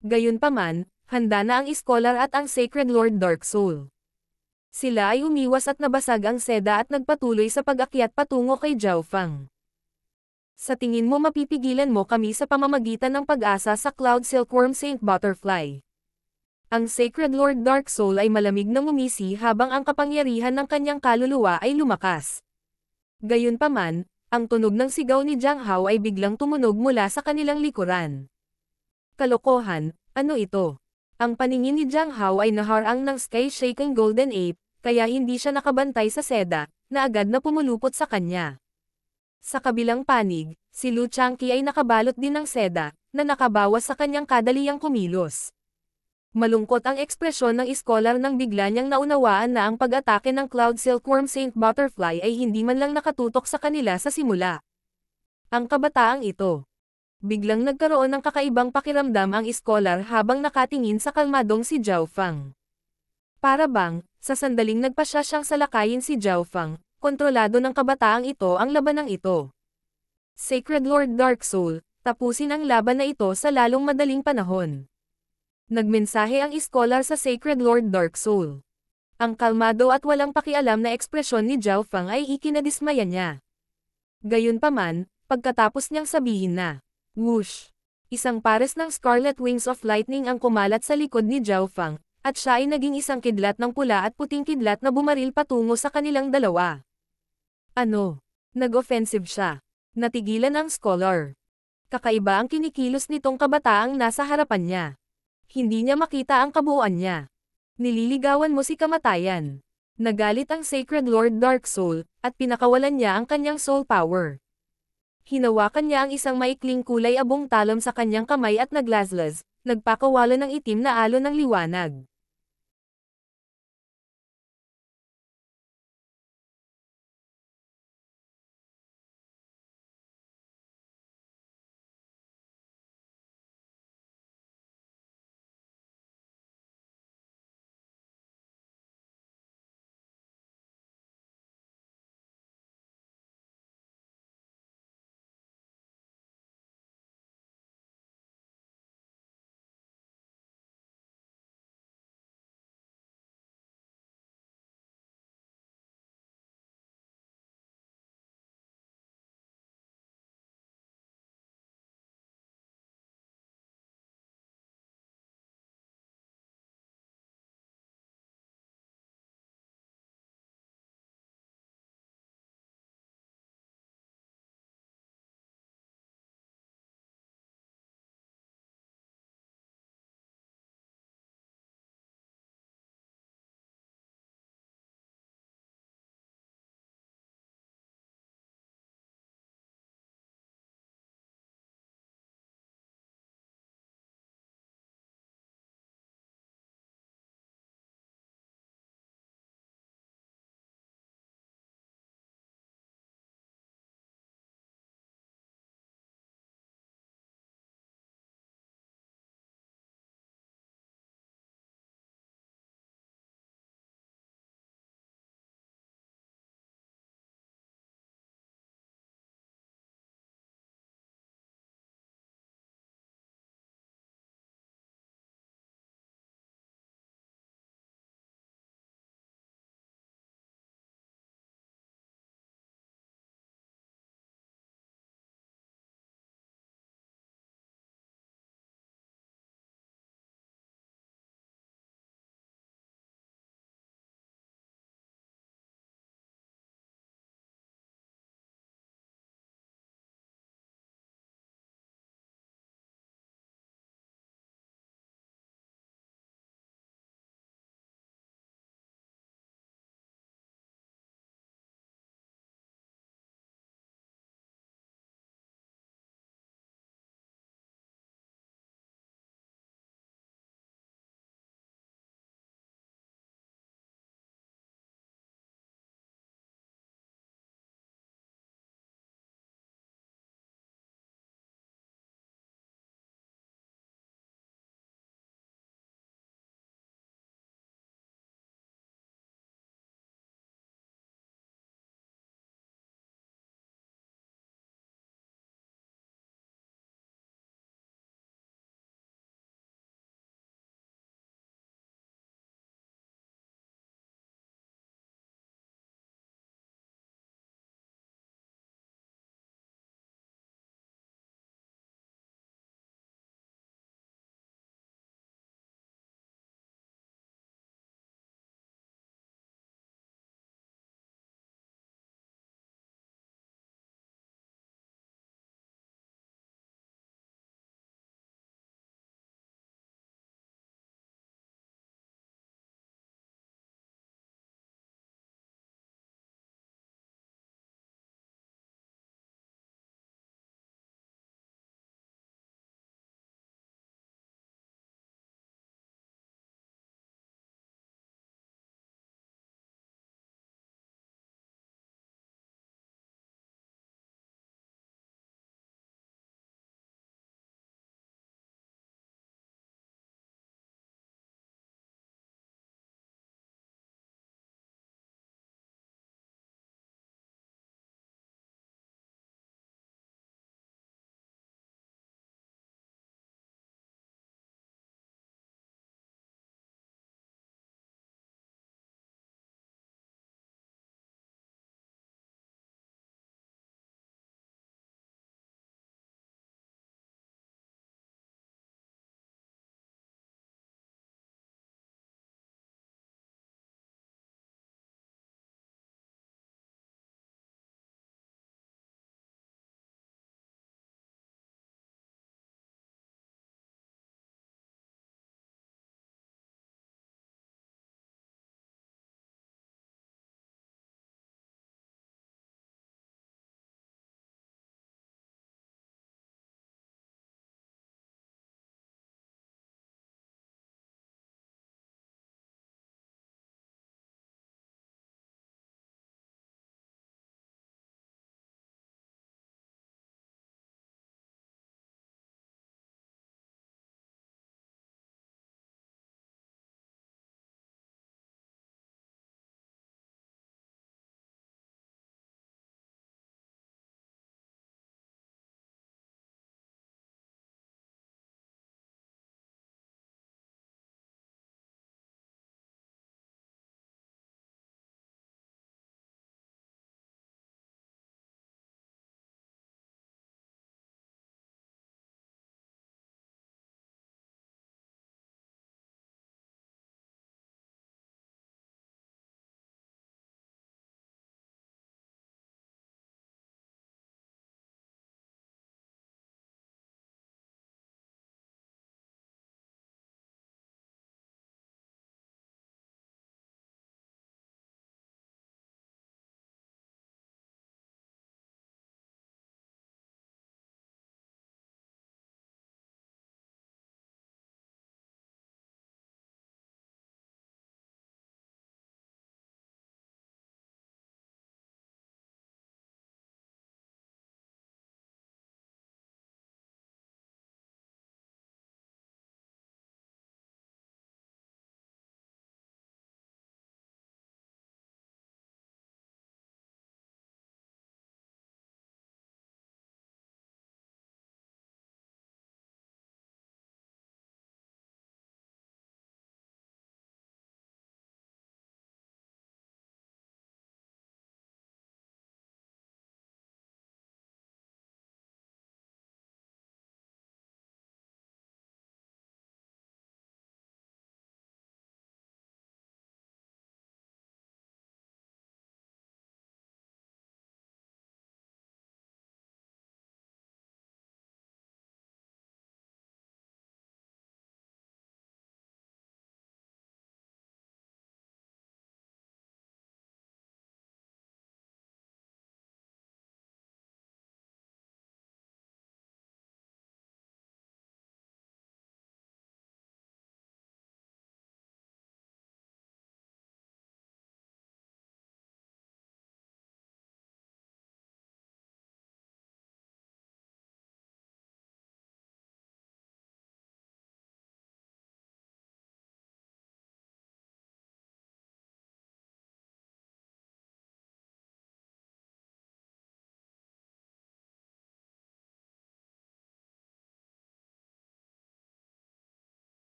S1: Gayunpaman, handa na ang iskolar at ang Sacred Lord Dark Soul. Sila ay umiwas at nabasag ang seda at nagpatuloy sa pag-akyat patungo kay Zhao Fang. Sa tingin mo mapipigilan mo kami sa pamamagitan ng pag-asa sa Cloud Silkworm Saint Butterfly? Ang Sacred Lord Dark Soul ay malamig na ngumisi habang ang kapangyarihan ng kanyang kaluluwa ay lumakas. Gayunpaman, ang tunog ng sigaw ni Jiang Hao ay biglang tumunog mula sa kanilang likuran. Kalokohan, ano ito? Ang paningin ni Jiang Hao ay naharang ng sky-shaking golden ape, kaya hindi siya nakabantay sa seda, na agad na pumulupot sa kanya. Sa kabilang panig, si Lu Changqi ay nakabalot din ng seda, na nakabawas sa kanyang kadaliyang kumilos. Malungkot ang ekspresyon ng iskolar nang bigla niyang naunawaan na ang pag-atake ng Cloud Silkworm Saint Butterfly ay hindi man lang nakatutok sa kanila sa simula. Ang kabataang ito. Biglang nagkaroon ng kakaibang pakiramdam ang iskolar habang nakatingin sa kalmadong si Zhao Fang. Para bang, sa sandaling nagpasya siyang salakayin si Zhao Fang, kontrolado ng kabataang ito ang labanang ito. Sacred Lord Dark Soul, tapusin ang laban na ito sa lalong madaling panahon. Nagmensahe ang iskolar sa Sacred Lord Dark Soul. Ang kalmado at walang pakialam na ekspresyon ni Zhao Fang ay ikinadismaya niya. Gayunpaman, pagkatapos niyang sabihin na, whoosh! Isang pares ng Scarlet Wings of Lightning ang kumalat sa likod ni Zhao Fang, at siya ay naging isang kidlat ng pula at puting kidlat na bumaril patungo sa kanilang dalawa. Ano? Nag-offensive siya. Natigilan ang scholar. Kakaiba ang kinikilos nitong kabataang nasa harapan niya. Hindi niya makita ang kabuuan niya. Nililigawan mo si kamatayan. Nagalit ang Sacred Lord Dark Soul, at pinakawalan niya ang kanyang soul power. Hinawakan niya ang isang maikling kulay abong talon sa kanyang kamay at naglazlaz, nagpakawala ng itim na alon ng liwanag.